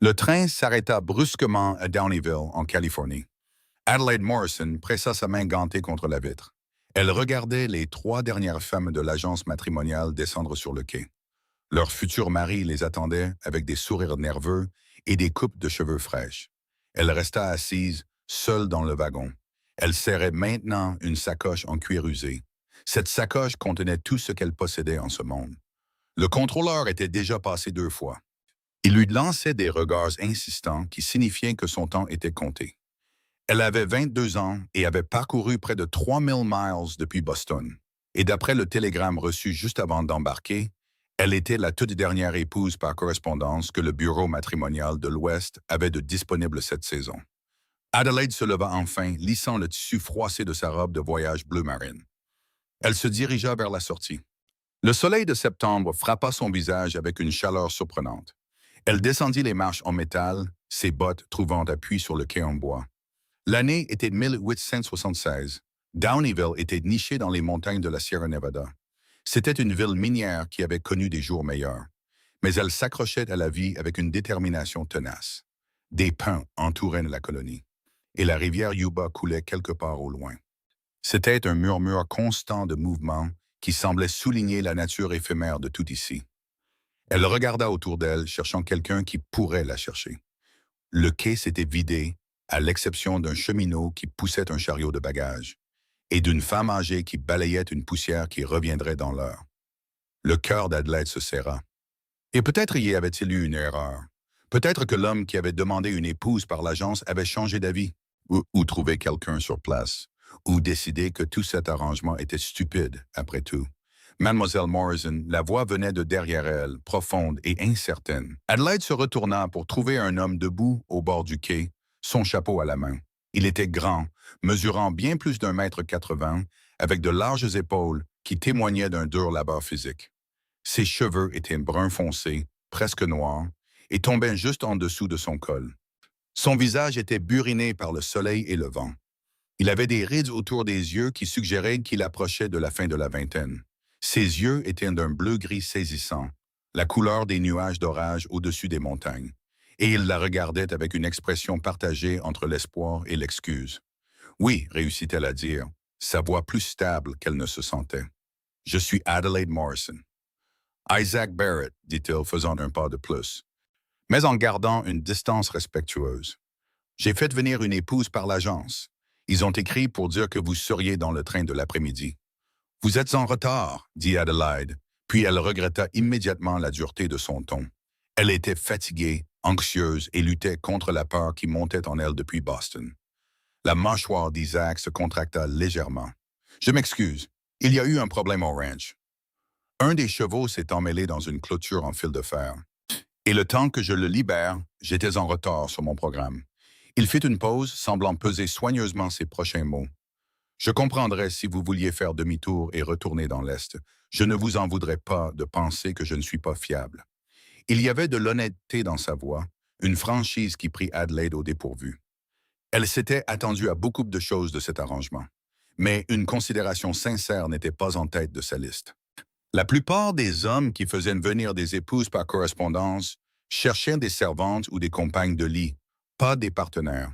Le train s'arrêta brusquement à Downeyville, en Californie. Adelaide Morrison pressa sa main gantée contre la vitre. Elle regardait les trois dernières femmes de l'agence matrimoniale descendre sur le quai. Leur futur mari les attendait avec des sourires nerveux et des coupes de cheveux fraîches. Elle resta assise, seule dans le wagon. Elle serrait maintenant une sacoche en cuir usé. Cette sacoche contenait tout ce qu'elle possédait en ce monde. Le contrôleur était déjà passé 2 fois. Il lui lançait des regards insistants qui signifiaient que son temps était compté. Elle avait 22 ans et avait parcouru près de 3000 miles depuis Boston. Et d'après le télégramme reçu juste avant d'embarquer, elle était la toute dernière épouse par correspondance que le bureau matrimonial de l'Ouest avait de disponible cette saison. Adelaide se leva enfin, lissant le tissu froissé de sa robe de voyage bleu marine. Elle se dirigea vers la sortie. Le soleil de septembre frappa son visage avec une chaleur surprenante. Elle descendit les marches en métal, ses bottes trouvant appui sur le quai en bois. L'année était 1876. Downeyville était niché dans les montagnes de la Sierra Nevada. C'était une ville minière qui avait connu des jours meilleurs. Mais elle s'accrochait à la vie avec une détermination tenace. Des pins entouraient la colonie, et la rivière Yuba coulait quelque part au loin. C'était un murmure constant de mouvement qui semblait souligner la nature éphémère de tout ici. Elle regarda autour d'elle, cherchant quelqu'un qui pourrait la chercher. Le quai s'était vidé, à l'exception d'un cheminot qui poussait un chariot de bagages, et d'une femme âgée qui balayait une poussière qui reviendrait dans l'heure. Le cœur d'Adelaide se serra. Et peut-être y avait-il eu une erreur. Peut-être que l'homme qui avait demandé une épouse par l'agence avait changé d'avis, ou trouvé quelqu'un sur place, ou décidé que tout cet arrangement était stupide, après tout. Mademoiselle Morrison, la voix venait de derrière elle, profonde et incertaine. Adelaide se retourna pour trouver un homme debout au bord du quai, son chapeau à la main. Il était grand, mesurant bien plus d'1,80 m, avec de larges épaules qui témoignaient d'un dur labeur physique. Ses cheveux étaient brun foncé, presque noirs, et tombaient juste en dessous de son col. Son visage était buriné par le soleil et le vent. Il avait des rides autour des yeux qui suggéraient qu'il approchait de la fin de la vingtaine. Ses yeux étaient d'un bleu-gris saisissant, la couleur des nuages d'orage au-dessus des montagnes, et il la regardait avec une expression partagée entre l'espoir et l'excuse. Oui, réussit-elle à dire, sa voix plus stable qu'elle ne se sentait. Je suis Adelaide Morrison. Isaac Barrett, dit-il, faisant un pas de plus, mais en gardant une distance respectueuse. J'ai fait venir une épouse par l'agence. Ils ont écrit pour dire que vous seriez dans le train de l'après-midi. Vous êtes en retard, dit Adelaide, puis elle regretta immédiatement la dureté de son ton. Elle était fatiguée, anxieuse et luttait contre la peur qui montait en elle depuis Boston. La mâchoire d'Isaac se contracta légèrement. Je m'excuse, il y a eu un problème au ranch. Un des chevaux s'est emmêlé dans une clôture en fil de fer. Et le temps que je le libère, j'étais en retard sur mon programme. Il fit une pause, semblant peser soigneusement ses prochains mots. Je comprendrais si vous vouliez faire demi-tour et retourner dans l'Est. Je ne vous en voudrais pas de penser que je ne suis pas fiable. Il y avait de l'honnêteté dans sa voix, une franchise qui prit Adelaide au dépourvu. Elle s'était attendue à beaucoup de choses de cet arrangement, mais une considération sincère n'était pas en tête de sa liste. La plupart des hommes qui faisaient venir des épouses par correspondance cherchaient des servantes ou des compagnes de lit, pas des partenaires.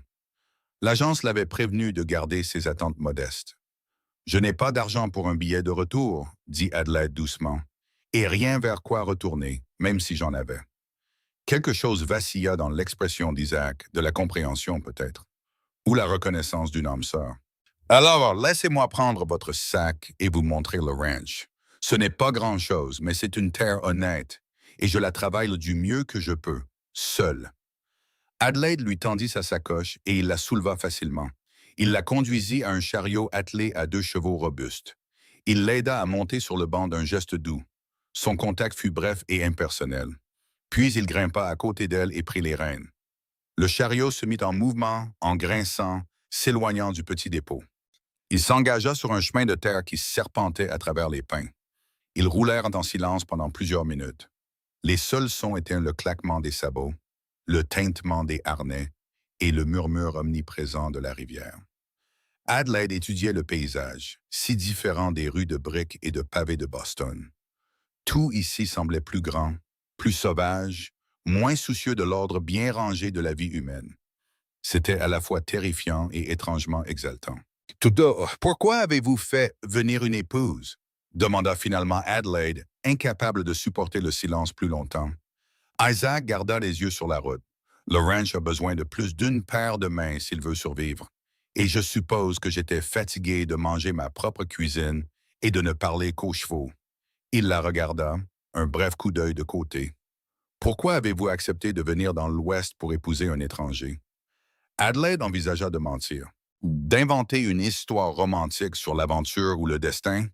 L'agence l'avait prévenu de garder ses attentes modestes. « Je n'ai pas d'argent pour un billet de retour, » dit Adelaide doucement, « et rien vers quoi retourner, même si j'en avais. » Quelque chose vacilla dans l'expression d'Isaac, de la compréhension peut-être, ou la reconnaissance d'une âme sœur. « Alors, laissez-moi prendre votre sac et vous montrer le ranch. Ce n'est pas grand-chose, mais c'est une terre honnête, et je la travaille du mieux que je peux, seul. » Adelaide lui tendit sa sacoche et il la souleva facilement. Il la conduisit à un chariot attelé à 2 chevaux robustes. Il l'aida à monter sur le banc d'un geste doux. Son contact fut bref et impersonnel. Puis il grimpa à côté d'elle et prit les rênes. Le chariot se mit en mouvement, en grinçant, s'éloignant du petit dépôt. Il s'engagea sur un chemin de terre qui serpentait à travers les pins. Ils roulèrent en silence pendant plusieurs minutes. Les seuls sons étaient le claquement des sabots, le tintement des harnais et le murmure omniprésent de la rivière. Adelaide étudiait le paysage, si différent des rues de briques et de pavés de Boston. Tout ici semblait plus grand, plus sauvage, moins soucieux de l'ordre bien rangé de la vie humaine. C'était à la fois terrifiant et étrangement exaltant. Pourquoi avez-vous fait venir une épouse? Demanda finalement Adelaide, incapable de supporter le silence plus longtemps. Isaac garda les yeux sur la route. Le ranch a besoin de plus d'une paire de mains s'il veut survivre. Et je suppose que j'étais fatigué de manger ma propre cuisine et de ne parler qu'aux chevaux. Il la regarda, un bref coup d'œil de côté. Pourquoi avez-vous accepté de venir dans l'Ouest pour épouser un étranger? Adelaide envisagea de mentir, d'inventer une histoire romantique sur l'aventure ou le destin,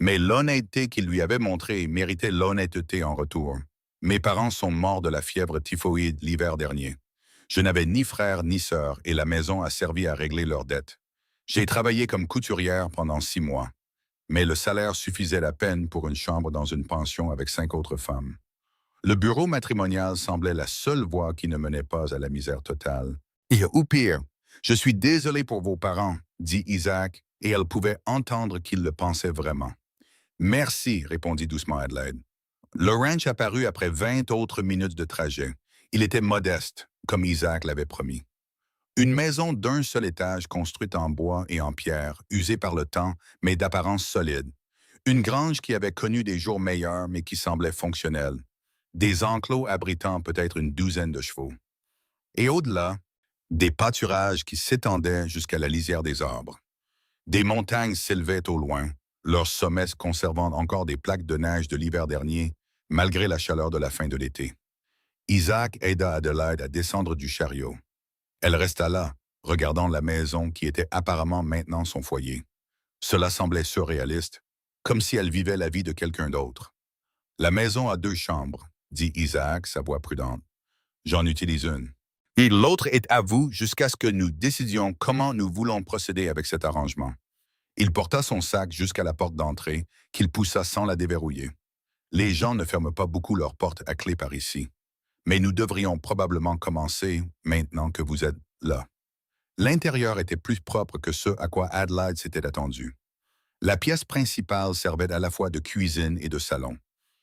mais l'honnêteté qu'il lui avait montrée méritait l'honnêteté en retour. Mes parents sont morts de la fièvre typhoïde l'hiver dernier. Je n'avais ni frère ni sœur et la maison a servi à régler leurs dettes. J'ai travaillé comme couturière pendant 6 mois, mais le salaire suffisait à peine pour une chambre dans une pension avec 5 autres femmes. Le bureau matrimonial semblait la seule voie qui ne menait pas à la misère totale. Ou pire, je suis désolé pour vos parents, dit Isaac, et elle pouvait entendre qu'il le pensait vraiment. Merci, répondit doucement Adelaide. Le ranch apparut après 20 autres minutes de trajet. Il était modeste, comme Isaac l'avait promis. Une maison d'un seul étage construite en bois et en pierre, usée par le temps, mais d'apparence solide. Une grange qui avait connu des jours meilleurs, mais qui semblait fonctionnelle. Des enclos abritant peut-être une douzaine de chevaux. Et au-delà, des pâturages qui s'étendaient jusqu'à la lisière des arbres. Des montagnes s'élevaient au loin, leurs sommets conservant encore des plaques de neige de l'hiver dernier, malgré la chaleur de la fin de l'été. Isaac aida Adelaide à descendre du chariot. Elle resta là, regardant la maison qui était apparemment maintenant son foyer. Cela semblait surréaliste, comme si elle vivait la vie de quelqu'un d'autre. La maison a 2 chambres, dit Isaac, sa voix prudente. J'en utilise une. Et l'autre est à vous jusqu'à ce que nous décidions comment nous voulons procéder avec cet arrangement. Il porta son sac jusqu'à la porte d'entrée, qu'il poussa sans la déverrouiller. Les gens ne ferment pas beaucoup leurs portes à clé par ici. Mais nous devrions probablement commencer maintenant que vous êtes là. L'intérieur était plus propre que ce à quoi Adelaide s'était attendue. La pièce principale servait à la fois de cuisine et de salon.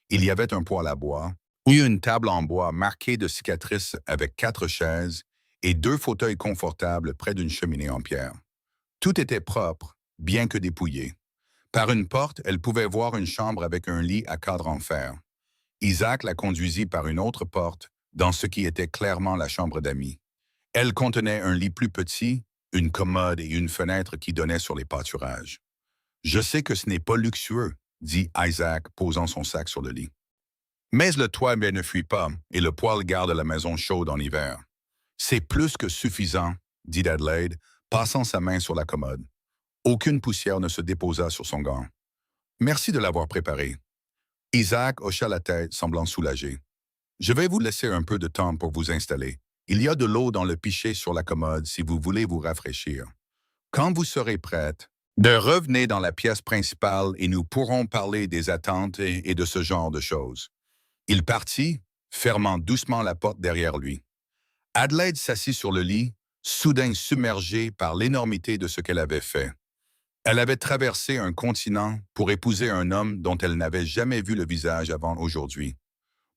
Il y avait un poêle à bois, une table en bois marquée de cicatrices avec 4 chaises et 2 fauteuils confortables près d'une cheminée en pierre. Tout était propre, bien que dépouillé. Par une porte, elle pouvait voir une chambre avec un lit à cadre en fer. Isaac la conduisit par une autre porte, dans ce qui était clairement la chambre d'amis. Elle contenait un lit plus petit, une commode et une fenêtre qui donnaient sur les pâturages. « Je sais que ce n'est pas luxueux, » dit Isaac, posant son sac sur le lit. « Mais le toit ne fuit pas, et le poêle garde la maison chaude en hiver. »« C'est plus que suffisant, » dit Adelaide, passant sa main sur la commode. Aucune poussière ne se déposa sur son gant. « Merci de l'avoir préparé. » Isaac hocha la tête, semblant soulagé. « Je vais vous laisser un peu de temps pour vous installer. Il y a de l'eau dans le pichet sur la commode si vous voulez vous rafraîchir. Quand vous serez prête, revenez dans la pièce principale et nous pourrons parler des attentes et de ce genre de choses. » Il partit, fermant doucement la porte derrière lui. Adelaide s'assit sur le lit, soudain submergée par l'énormité de ce qu'elle avait fait. Elle avait traversé un continent pour épouser un homme dont elle n'avait jamais vu le visage avant aujourd'hui.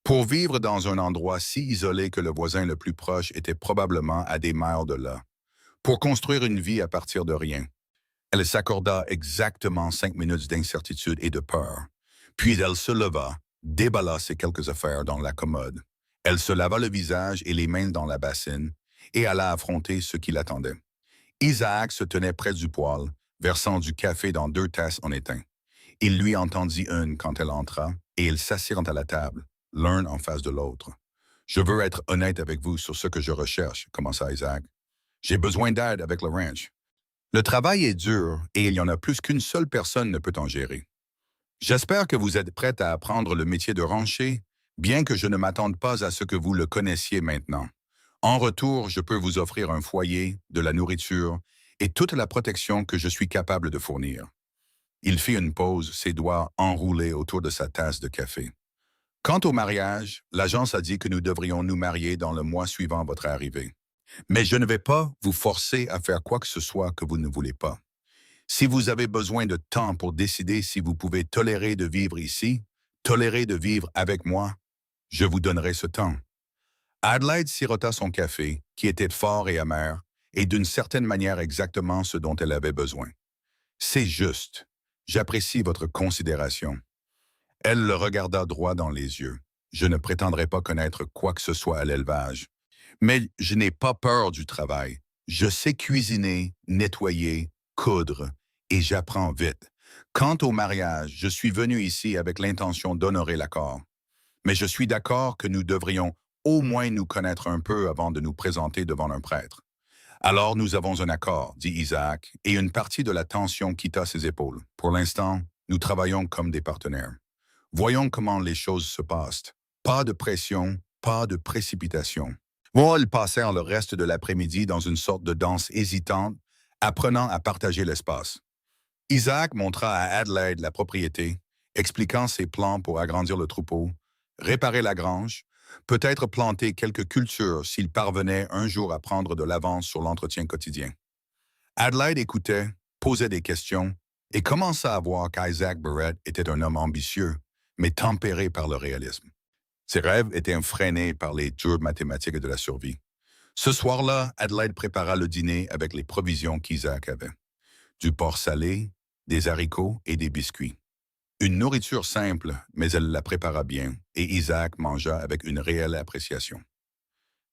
Pour vivre dans un endroit si isolé que le voisin le plus proche était probablement à des miles de là. Pour construire une vie à partir de rien. Elle s'accorda exactement 5 minutes d'incertitude et de peur. Puis elle se leva, déballa ses quelques affaires dans la commode. Elle se lava le visage et les mains dans la bassine et alla affronter ce qui l'attendait. Isaac se tenait près du poêle, versant du café dans 2 tasses en étain. Il lui entendit une quand elle entra et ils s'assirent à la table, l'un en face de l'autre. « Je veux être honnête avec vous sur ce que je recherche, » commença Isaac. « J'ai besoin d'aide avec le ranch. Le travail est dur et il y en a plus qu'une seule personne ne peut en gérer. J'espère que vous êtes prête à apprendre le métier de rancher, bien que je ne m'attende pas à ce que vous le connaissiez maintenant. En retour, je peux vous offrir un foyer, de la nourriture et toute la protection que je suis capable de fournir. » Il fit une pause, ses doigts enroulés autour de sa tasse de café. « Quant au mariage, l'agence a dit que nous devrions nous marier dans le mois suivant votre arrivée. Mais je ne vais pas vous forcer à faire quoi que ce soit que vous ne voulez pas. Si vous avez besoin de temps pour décider si vous pouvez tolérer de vivre ici, tolérer de vivre avec moi, je vous donnerai ce temps. Adelaide sirota son café, qui était fort et amer, et d'une certaine manière exactement ce dont elle avait besoin. C'est juste. J'apprécie votre considération. Elle le regarda droit dans les yeux. Je ne prétendrai pas connaître quoi que ce soit à l'élevage. Mais je n'ai pas peur du travail. Je sais cuisiner, nettoyer, coudre, et j'apprends vite. Quant au mariage, je suis venu ici avec l'intention d'honorer l'accord. Mais je suis d'accord que nous devrions au moins nous connaître un peu avant de nous présenter devant un prêtre. Alors nous avons un accord, dit Isaac, et une partie de la tension quitta ses épaules. Pour l'instant, nous travaillons comme des partenaires. Voyons comment les choses se passent. Pas de pression, pas de précipitation. Bon, ils passèrent le reste de l'après-midi dans une sorte de danse hésitante, apprenant à partager l'espace. Isaac montra à Adelaide la propriété, expliquant ses plans pour agrandir le troupeau, réparer la grange, peut-être planter quelques cultures s'il parvenait un jour à prendre de l'avance sur l'entretien quotidien. Adelaide écoutait, posait des questions et commença à voir qu'Isaac Barrett était un homme ambitieux, mais tempéré par le réalisme. Ses rêves étaient freinés par les dures mathématiques de la survie. Ce soir-là, Adelaide prépara le dîner avec les provisions qu'Isaac avait. Du porc salé, des haricots et des biscuits. Une nourriture simple, mais elle la prépara bien, et Isaac mangea avec une réelle appréciation.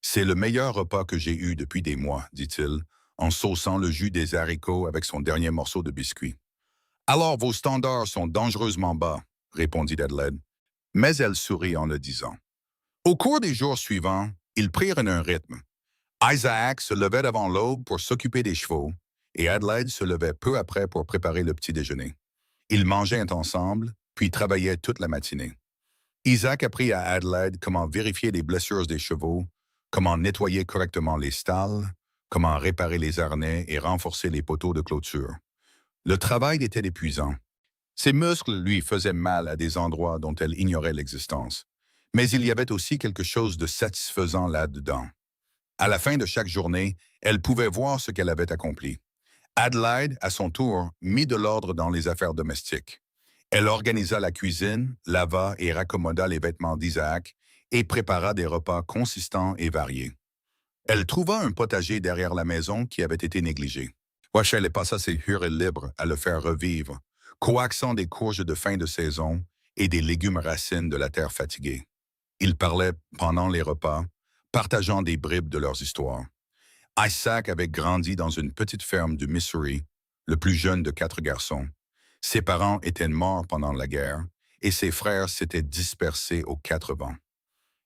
C'est le meilleur repas que j'ai eu depuis des mois, dit-il, en sauçant le jus des haricots avec son dernier morceau de biscuit. Alors vos standards sont dangereusement bas, répondit Adelaide, mais elle sourit en le disant. Au cours des jours suivants, ils prirent un rythme. Isaac se levait avant l'aube pour s'occuper des chevaux, et Adelaide se levait peu après pour préparer le petit déjeuner. Ils mangeaient ensemble, puis travaillaient toute la matinée. Isaac apprit à Adelaide comment vérifier les blessures des chevaux, comment nettoyer correctement les stalles, comment réparer les harnais et renforcer les poteaux de clôture. Le travail était épuisant. Ses muscles lui faisaient mal à des endroits dont elle ignorait l'existence. Mais il y avait aussi quelque chose de satisfaisant là-dedans. À la fin de chaque journée, elle pouvait voir ce qu'elle avait accompli. Adelaide, à son tour, mit de l'ordre dans les affaires domestiques. Elle organisa la cuisine, lava et raccommoda les vêtements d'Isaac et prépara des repas consistants et variés. Elle trouva un potager derrière la maison qui avait été négligé. Rachel passa ses heures libres à le faire revivre, coaxant des courges de fin de saison et des légumes racines de la terre fatiguée. Ils parlaient pendant les repas, partageant des bribes de leurs histoires. Isaac avait grandi dans une petite ferme du Missouri, le plus jeune de 4 garçons. Ses parents étaient morts pendant la guerre et ses frères s'étaient dispersés aux 4 vents.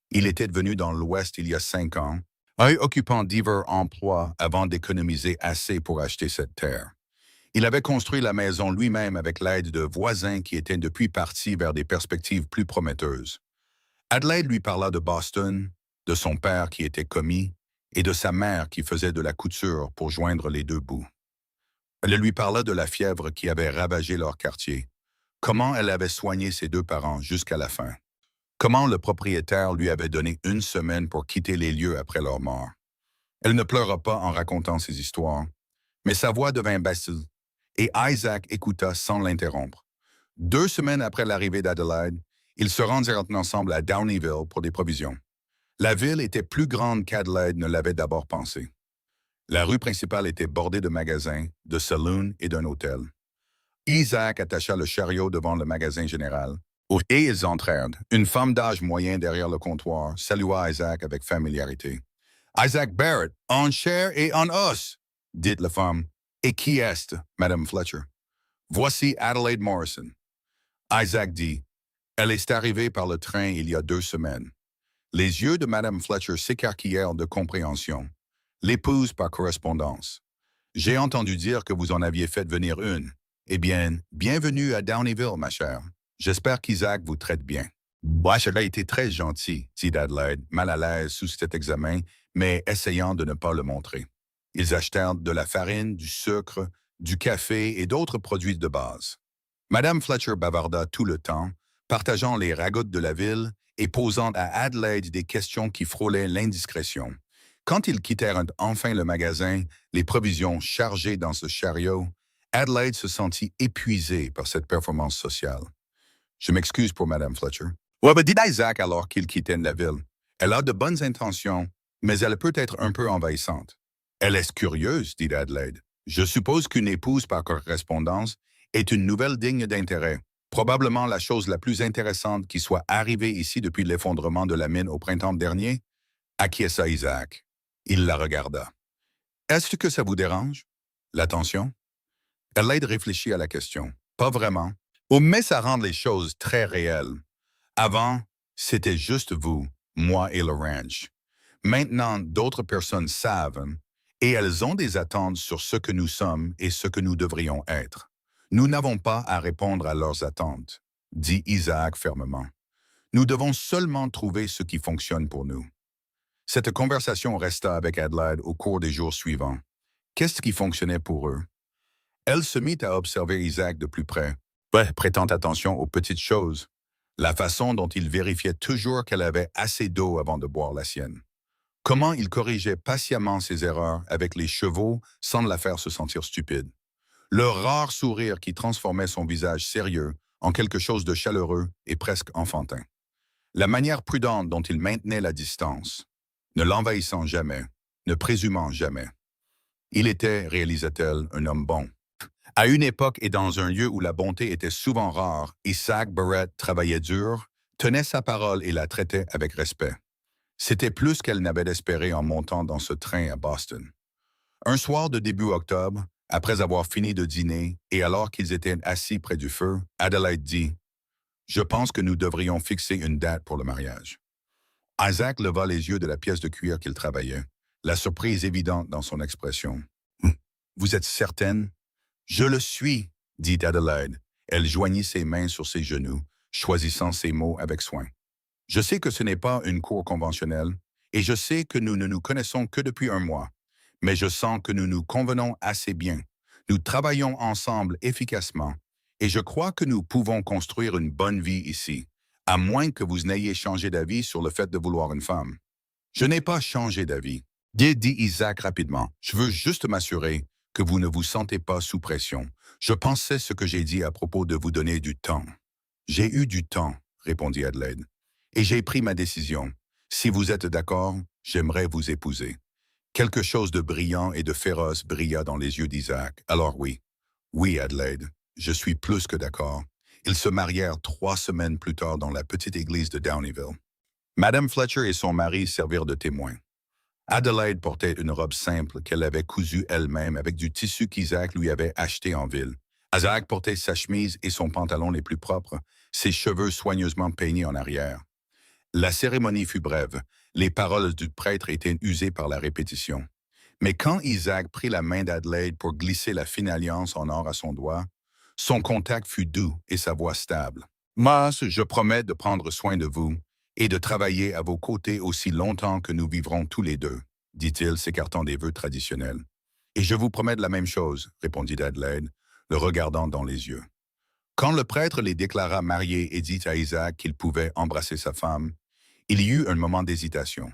Il était venu dans l'Ouest il y a 5 ans, occupant divers emplois avant d'économiser assez pour acheter cette terre. Il avait construit la maison lui-même avec l'aide de voisins qui étaient depuis partis vers des perspectives plus prometteuses. Adelaide lui parla de Boston, de son père qui était commis et de sa mère qui faisait de la couture pour joindre les deux bouts. Elle lui parla de la fièvre qui avait ravagé leur quartier, comment elle avait soigné ses 2 parents jusqu'à la fin, comment le propriétaire lui avait donné 1 semaine pour quitter les lieux après leur mort. Elle ne pleura pas en racontant ces histoires, mais sa voix devint basse, et Isaac écouta sans l'interrompre. 2 semaines après l'arrivée d'Adelaide, ils se rendirent ensemble à Downeyville pour des provisions. La ville était plus grande qu'Adelaide ne l'avait d'abord pensé. La rue principale était bordée de magasins, de saloons et d'un hôtel. Isaac attacha le chariot devant le magasin général, et ils entrèrent. Une femme d'âge moyen derrière le comptoir salua Isaac avec familiarité. « Isaac Barrett, en chair et en os !» dit la femme. « Et qui est, Madame Fletcher? »« Voici Adelaide Morrison. » Isaac dit. « Elle est arrivée par le train il y a 2 semaines. » Les yeux de Madame Fletcher s'écarquillèrent de compréhension. L'épouse par correspondance. « J'ai entendu dire que vous en aviez fait venir une. Eh bien, bienvenue à Downeyville, ma chère. J'espère qu'Isaac vous traite bien. » Cela a été très gentil, dit Adelaide, mal à l'aise sous cet examen, mais essayant de ne pas le montrer. Ils achetèrent de la farine, du sucre, du café et d'autres produits de base. Madame Fletcher bavarda tout le temps, partageant les ragoûts de la ville et posant à Adelaide des questions qui frôlaient l'indiscrétion. Quand ils quittèrent enfin le magasin, les provisions chargées dans ce chariot, Adelaide se sentit épuisée par cette performance sociale. « Je m'excuse pour Madame Fletcher. » dit Isaac alors qu'ils quittaient la ville. Elle a de bonnes intentions, mais elle peut être un peu envahissante. Elle est curieuse, dit Adelaide. Je suppose qu'une épouse par correspondance est une nouvelle digne d'intérêt. Probablement la chose la plus intéressante qui soit arrivée ici depuis l'effondrement de la mine au printemps dernier, acquiesça Isaac. Il la regarda. Est-ce que ça vous dérange? L'attention? Adelaide réfléchit à la question. Pas vraiment. Mais ça rend les choses très réelles. Avant, c'était juste vous, moi et le ranch. Maintenant, d'autres personnes savent et elles ont des attentes sur ce que nous sommes et ce que nous devrions être. Nous n'avons pas à répondre à leurs attentes, dit Isaac fermement. Nous devons seulement trouver ce qui fonctionne pour nous. Cette conversation resta avec Adelaide au cours des jours suivants. Qu'est-ce qui fonctionnait pour eux? Elle se mit à observer Isaac de plus près, prêtant attention aux petites choses, la façon dont il vérifiait toujours qu'elle avait assez d'eau avant de boire la sienne. Comment il corrigeait patiemment ses erreurs avec les chevaux sans la faire se sentir stupide. Le rare sourire qui transformait son visage sérieux en quelque chose de chaleureux et presque enfantin. La manière prudente dont il maintenait la distance, ne l'envahissant jamais, ne présumant jamais. Il était, réalisa-t-elle, un homme bon. À une époque et dans un lieu où la bonté était souvent rare, Isaac Barrett travaillait dur, tenait sa parole et la traitait avec respect. C'était plus qu'elle n'avait espéré en montant dans ce train à Boston. Un soir de début octobre, après avoir fini de dîner et alors qu'ils étaient assis près du feu, Adelaide dit « Je pense que nous devrions fixer une date pour le mariage. » Isaac leva les yeux de la pièce de cuir qu'il travaillait, la surprise évidente dans son expression. « Vous êtes certaine? » « Je le suis, dit Adelaide. Elle joignit ses mains sur ses genoux, choisissant ses mots avec soin. Je sais que ce n'est pas une cour conventionnelle, et je sais que nous ne nous connaissons que depuis un mois, mais je sens que nous nous convenons assez bien. Nous travaillons ensemble efficacement, et je crois que nous pouvons construire une bonne vie ici, à moins que vous n'ayez changé d'avis sur le fait de vouloir une femme. Je n'ai pas changé d'avis, dit Isaac rapidement. Je veux juste m'assurer que vous ne vous sentez pas sous pression. Je pensais ce que j'ai dit à propos de vous donner du temps. J'ai eu du temps, répondit Adelaide, et j'ai pris ma décision. Si vous êtes d'accord, j'aimerais vous épouser. Quelque chose de brillant et de féroce brilla dans les yeux d'Isaac. Alors oui, oui Adelaide, je suis plus que d'accord. Ils se marièrent 3 semaines plus tard dans la petite église de Downeyville. Madame Fletcher et son mari servirent de témoins. Adelaide portait une robe simple qu'elle avait cousue elle-même avec du tissu qu'Isaac lui avait acheté en ville. Isaac portait sa chemise et son pantalon les plus propres, ses cheveux soigneusement peignés en arrière. La cérémonie fut brève. Les paroles du prêtre étaient usées par la répétition. Mais quand Isaac prit la main d'Adelaide pour glisser la fine alliance en or à son doigt, son contact fut doux et sa voix stable. « Mas, je promets de prendre soin de vous et de travailler à vos côtés aussi longtemps que nous vivrons tous les deux, dit-il, s'écartant des vœux traditionnels. Et je vous promets de la même chose, répondit Adelaide, le regardant dans les yeux. Quand le prêtre les déclara mariés et dit à Isaac qu'il pouvait embrasser sa femme, il y eut un moment d'hésitation.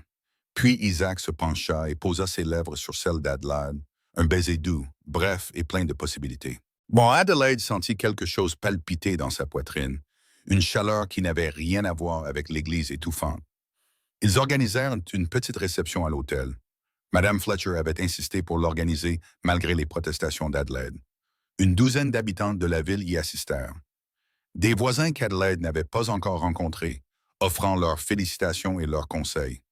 Puis Isaac se pencha et posa ses lèvres sur celles d'Adelaide, un baiser doux, bref et plein de possibilités. Adelaide sentit quelque chose palpiter dans sa poitrine, une chaleur qui n'avait rien à voir avec l'église étouffante. Ils organisèrent une petite réception à l'hôtel. Madame Fletcher avait insisté pour l'organiser malgré les protestations d'Adelaide. Une douzaine d'habitants de la ville y assistèrent. Des voisins qu'Adelaide n'avait pas encore rencontrés, offrant leurs félicitations et leurs conseils,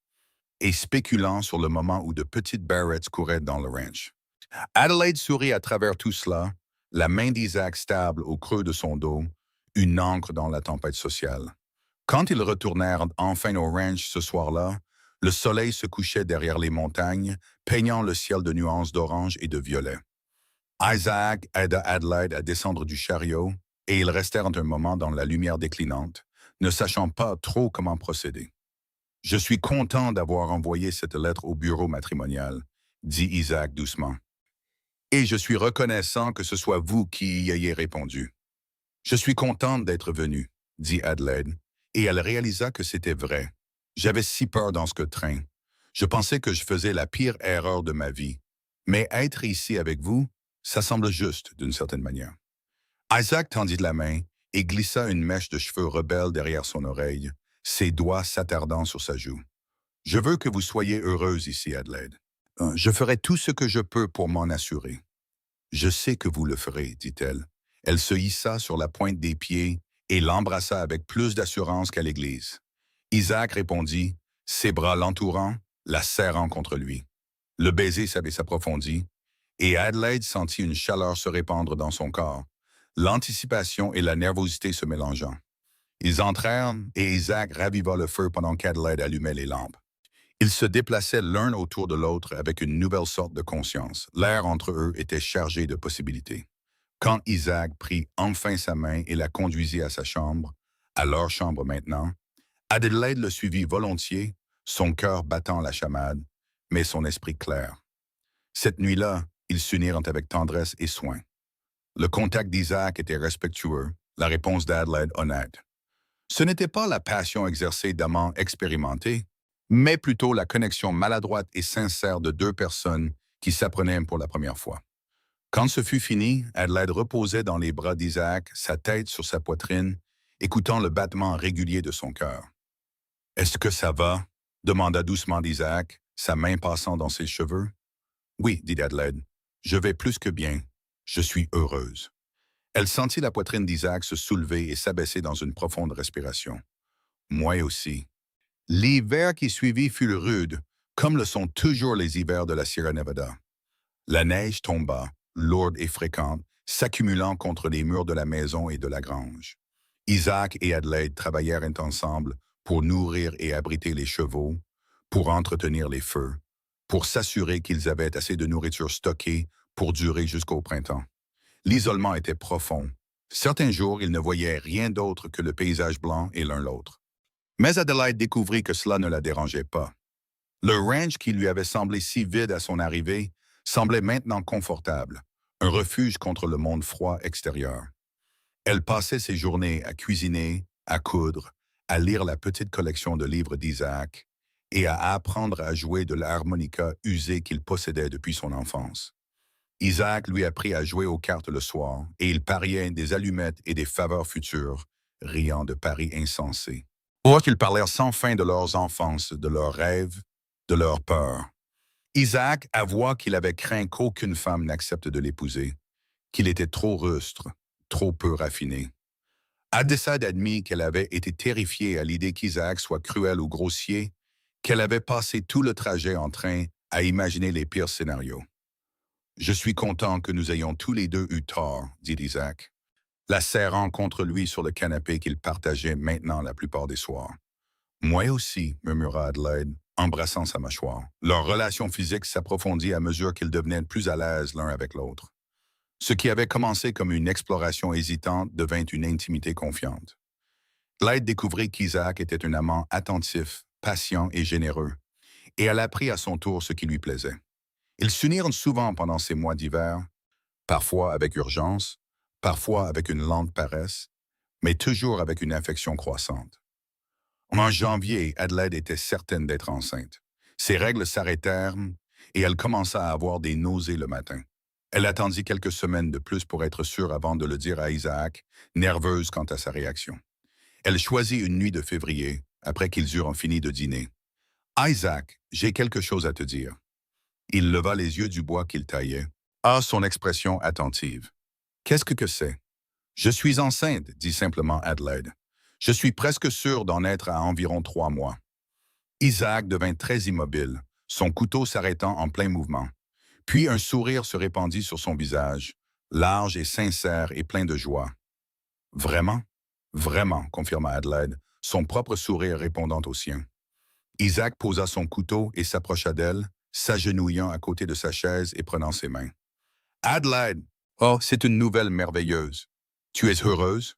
et spéculant sur le moment où de petites Barretts couraient dans le ranch. Adelaide sourit à travers tout cela, la main d'Isaac stable au creux de son dos, une encre dans la tempête sociale. Quand ils retournèrent enfin au ranch ce soir-là, le soleil se couchait derrière les montagnes, peignant le ciel de nuances d'orange et de violet. Isaac aida Adelaide à descendre du chariot, et ils restèrent un moment dans la lumière déclinante, ne sachant pas trop comment procéder. « Je suis content d'avoir envoyé cette lettre au bureau matrimonial, » dit Isaac doucement. « Et je suis reconnaissant que ce soit vous qui y ayez répondu. »« Je suis contente d'être venue, » dit Adelaide, et elle réalisa que c'était vrai. J'avais si peur dans ce train. Je pensais que je faisais la pire erreur de ma vie. Mais être ici avec vous, ça semble juste d'une certaine manière. Isaac tendit la main et glissa une mèche de cheveux rebelles derrière son oreille, ses doigts s'attardant sur sa joue. Je veux que vous soyez heureuse ici, Adelaide. Je ferai tout ce que je peux pour m'en assurer. Je sais que vous le ferez, dit-elle. Elle se hissa sur la pointe des pieds et l'embrassa avec plus d'assurance qu'à l'église. Isaac répondit, ses bras l'entourant, la serrant contre lui. Le baiser s'approfondit, et Adelaide sentit une chaleur se répandre dans son corps, l'anticipation et la nervosité se mélangeant. Ils entrèrent et Isaac raviva le feu pendant qu'Adelaide allumait les lampes. Ils se déplaçaient l'un autour de l'autre avec une nouvelle sorte de conscience. L'air entre eux était chargé de possibilités. Quand Isaac prit enfin sa main et la conduisit à sa chambre, à leur chambre maintenant, Adelaide le suivit volontiers, son cœur battant la chamade, mais son esprit clair. Cette nuit-là, ils s'unirent avec tendresse et soin. Le contact d'Isaac était respectueux, la réponse d'Adelaide honnête. Ce n'était pas la passion exercée d'amants expérimentés, mais plutôt la connexion maladroite et sincère de deux personnes qui s'apprenaient pour la première fois. Quand ce fut fini, Adelaide reposait dans les bras d'Isaac, sa tête sur sa poitrine, écoutant le battement régulier de son cœur. « Est-ce que ça va ?» demanda doucement d'Isaac, sa main passant dans ses cheveux. « Oui, dit Adelaide, je vais plus que bien. Je suis heureuse. » Elle sentit la poitrine d'Isaac se soulever et s'abaisser dans une profonde respiration. « Moi aussi. » L'hiver qui suivit fut rude, comme le sont toujours les hivers de la Sierra Nevada. La neige tomba, lourde et fréquente, s'accumulant contre les murs de la maison et de la grange. Isaac et Adelaide travaillèrent ensemble pour nourrir et abriter les chevaux, pour entretenir les feux, pour s'assurer qu'ils avaient assez de nourriture stockée pour durer jusqu'au printemps. L'isolement était profond. Certains jours, ils ne voyaient rien d'autre que le paysage blanc et l'un l'autre. Mais Adelaide découvrit que cela ne la dérangeait pas. Le ranch qui lui avait semblé si vide à son arrivée semblait maintenant confortable, un refuge contre le monde froid extérieur. Elle passait ses journées à cuisiner, à coudre, à lire la petite collection de livres d'Isaac et à apprendre à jouer de l'harmonica usée qu'il possédait depuis son enfance. Isaac lui apprit à jouer aux cartes le soir et il pariait des allumettes et des faveurs futures, riant de paris insensés. Or qu'ils parlèrent sans fin de leurs enfances, de leurs rêves, de leurs peurs. Isaac avoua qu'il avait craint qu'aucune femme n'accepte de l'épouser, qu'il était trop rustre, trop peu raffiné. Adelaide admit qu'elle avait été terrifiée à l'idée qu'Isaac soit cruel ou grossier, qu'elle avait passé tout le trajet en train à imaginer les pires scénarios. « Je suis content que nous ayons tous les deux eu tort, » dit Isaac, la serrant contre lui sur le canapé qu'il partageait maintenant la plupart des soirs. « Moi aussi, » murmura Adelaide, embrassant sa mâchoire. Leur relation physique s'approfondit à mesure qu'ils devenaient plus à l'aise l'un avec l'autre. Ce qui avait commencé comme une exploration hésitante devint une intimité confiante. Adelaide découvrit qu'Isaac était un amant attentif, patient et généreux, et elle apprit à son tour ce qui lui plaisait. Ils s'unirent souvent pendant ces mois d'hiver, parfois avec urgence, parfois avec une lente paresse, mais toujours avec une affection croissante. En janvier, Adelaide était certaine d'être enceinte. Ses règles s'arrêtèrent et elle commença à avoir des nausées le matin. Elle attendit quelques semaines de plus pour être sûre avant de le dire à Isaac, nerveuse quant à sa réaction. Elle choisit une nuit de février, après qu'ils eurent fini de dîner. « Isaac, j'ai quelque chose à te dire. » Il leva les yeux du bois qu'il taillait. Ah, son expression attentive. « Qu'est-ce que c'est? »« Je suis enceinte, » dit simplement Adelaide. « Je suis presque sûre d'en être à environ 3 mois. » Isaac devint très immobile, son couteau s'arrêtant en plein mouvement. Puis un sourire se répandit sur son visage, large et sincère et plein de joie. « Vraiment? »« Vraiment, » confirma Adelaide, son propre sourire répondant au sien. Isaac posa son couteau et s'approcha d'elle, s'agenouillant à côté de sa chaise et prenant ses mains. « Adelaide! Oh, c'est une nouvelle merveilleuse. Tu es heureuse? »«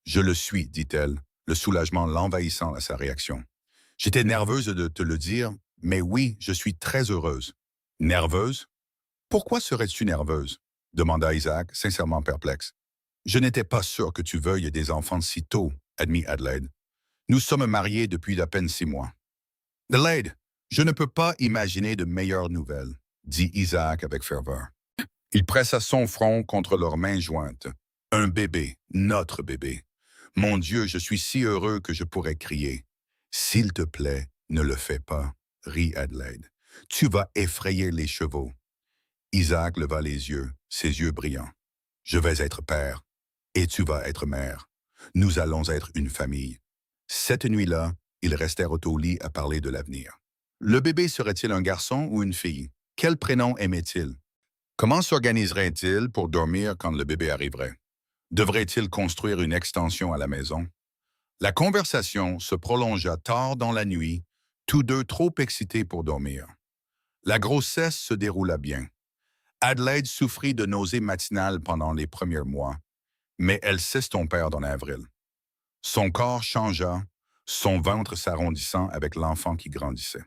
Je le suis, » dit-elle, le soulagement l'envahissant à sa réaction. « J'étais nerveuse de te le dire, mais oui, je suis très heureuse. »« Nerveuse? Pourquoi serais-tu nerveuse? » demanda Isaac, sincèrement perplexe. « Je n'étais pas sûr que tu veuilles des enfants si tôt, » admit Adelaide. « Nous sommes mariés depuis à peine 6 mois. »« Adelaide, je ne peux pas imaginer de meilleures nouvelles, » dit Isaac avec ferveur. Il pressa son front contre leurs mains jointes. « Un bébé, notre bébé. Mon Dieu, je suis si heureux que je pourrais crier. S'il te plaît, ne le fais pas. » rit Adelaide. Tu vas effrayer les chevaux. Isaac leva les yeux, ses yeux brillants. Je vais être père, et tu vas être mère. Nous allons être une famille. Cette nuit-là, ils restèrent au lit à parler de l'avenir. Le bébé serait-il un garçon ou une fille? Quel prénom aimait-il? Comment s'organiserait-il pour dormir quand le bébé arriverait? Devrait-il construire une extension à la maison? La conversation se prolongea tard dans la nuit, tous deux trop excités pour dormir. La grossesse se déroula bien. Adelaide souffrit de nausées matinales pendant les premiers mois, mais elles s'estompèrent en avril. Son corps changea, son ventre s'arrondissant avec l'enfant qui grandissait.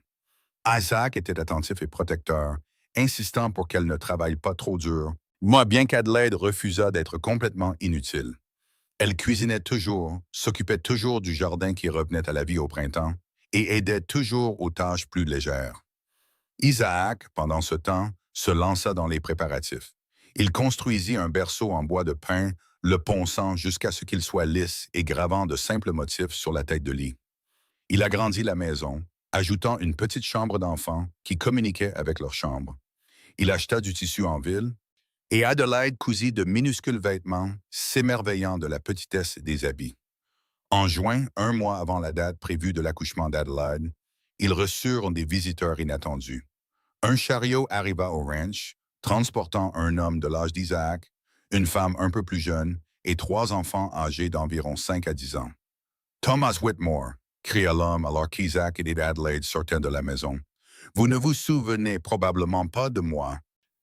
Isaac était attentif et protecteur, insistant pour qu'elle ne travaille pas trop dur, moi bien qu'Adelaide refusa d'être complètement inutile. Elle cuisinait toujours, s'occupait toujours du jardin qui revenait à la vie au printemps et aidait toujours aux tâches plus légères. Isaac, pendant ce temps, se lança dans les préparatifs. Il construisit un berceau en bois de pin, le ponçant jusqu'à ce qu'il soit lisse et gravant de simples motifs sur la tête de lit. Il agrandit la maison, ajoutant une petite chambre d'enfant qui communiquait avec leur chambre. Il acheta du tissu en ville, et Adelaide cousit de minuscules vêtements, s'émerveillant de la petitesse des habits. En juin, un mois avant la date prévue de l'accouchement d'Adelaide, ils reçurent des visiteurs inattendus. Un chariot arriva au ranch, transportant un homme de l'âge d'Isaac, une femme un peu plus jeune et 3 enfants âgés d'environ 5 à 10 ans. Thomas Whitmore, cria l'homme alors qu'Isaac et Adelaide sortaient de la maison. Vous ne vous souvenez probablement pas de moi,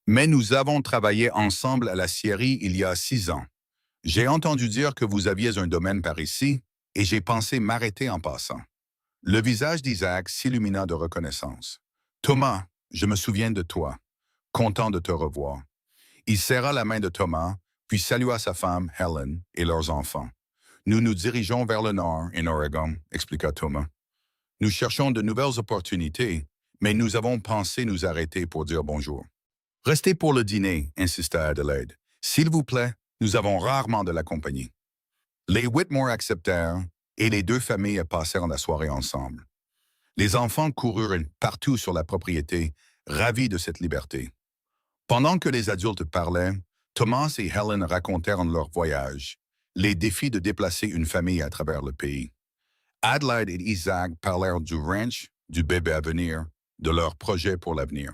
mais nous avons travaillé ensemble à la scierie il y a 6 ans. J'ai entendu dire que vous aviez un domaine par ici, et j'ai pensé m'arrêter en passant. Le visage d'Isaac s'illumina de reconnaissance. Thomas, je me souviens de toi. Content de te revoir. Il serra la main de Thomas, puis salua sa femme, Helen, et leurs enfants. Nous nous dirigeons vers le nord, en Oregon, expliqua Thomas. Nous cherchons de nouvelles opportunités, mais nous avons pensé nous arrêter pour dire bonjour. Restez pour le dîner, insista Adelaide. S'il vous plaît, nous avons rarement de la compagnie. Les Whitmore acceptèrent, et les 2 familles passèrent la soirée ensemble. Les enfants coururent partout sur la propriété, ravis de cette liberté. Pendant que les adultes parlaient, Thomas et Helen racontèrent leur voyage, les défis de déplacer une famille à travers le pays. Adelaide et Isaac parlèrent du ranch, du bébé à venir, de leurs projets pour l'avenir.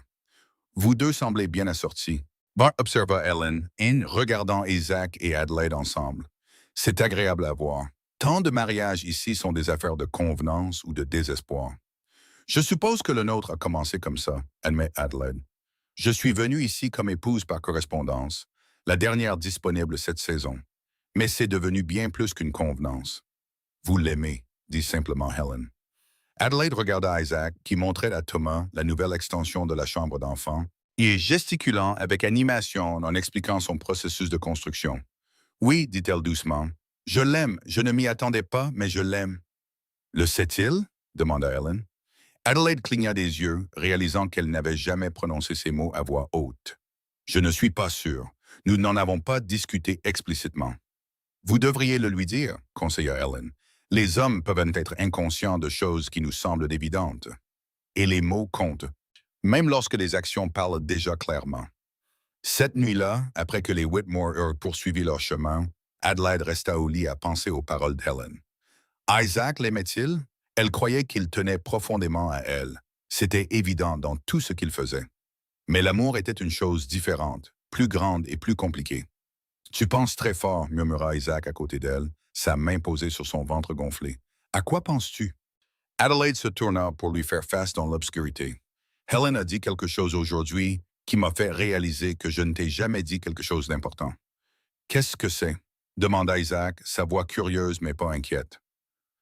Vous deux semblez bien assortis. Bart observa Helen, en regardant Isaac et Adelaide ensemble. C'est agréable à voir. Tant de mariages ici sont des affaires de convenance ou de désespoir. Je suppose que le nôtre a commencé comme ça, admet Adelaide. Je suis venue ici comme épouse par correspondance, la dernière disponible cette saison. Mais c'est devenu bien plus qu'une convenance. Vous l'aimez, dit simplement Helen. Adelaide regarda Isaac, qui montrait à Thomas la nouvelle extension de la chambre d'enfant, et gesticulant avec animation en expliquant son processus de construction. Oui, dit-elle doucement. Je l'aime, je ne m'y attendais pas, mais je l'aime. Le sait-il? Demanda Helen. Adelaide cligna des yeux, réalisant qu'elle n'avait jamais prononcé ces mots à voix haute. Je ne suis pas sûr. Nous n'en avons pas discuté explicitement. Vous devriez le lui dire, conseilla Helen. Les hommes peuvent être inconscients de choses qui nous semblent évidentes. Et les mots comptent, même lorsque les actions parlent déjà clairement. Cette nuit-là, après que les Whitmore eurent poursuivi leur chemin, Adelaide resta au lit à penser aux paroles d'Helen. Isaac l'aimait-il? Elle croyait qu'il tenait profondément à elle. C'était évident dans tout ce qu'il faisait. Mais l'amour était une chose différente, plus grande et plus compliquée. Tu penses très fort, murmura Isaac à côté d'elle, sa main posée sur son ventre gonflé. À quoi penses-tu? Adelaide se tourna pour lui faire face dans l'obscurité. Helen a dit quelque chose aujourd'hui qui m'a fait réaliser que je ne t'ai jamais dit quelque chose d'important. Qu'est-ce que c'est? Demanda Isaac, sa voix curieuse mais pas inquiète.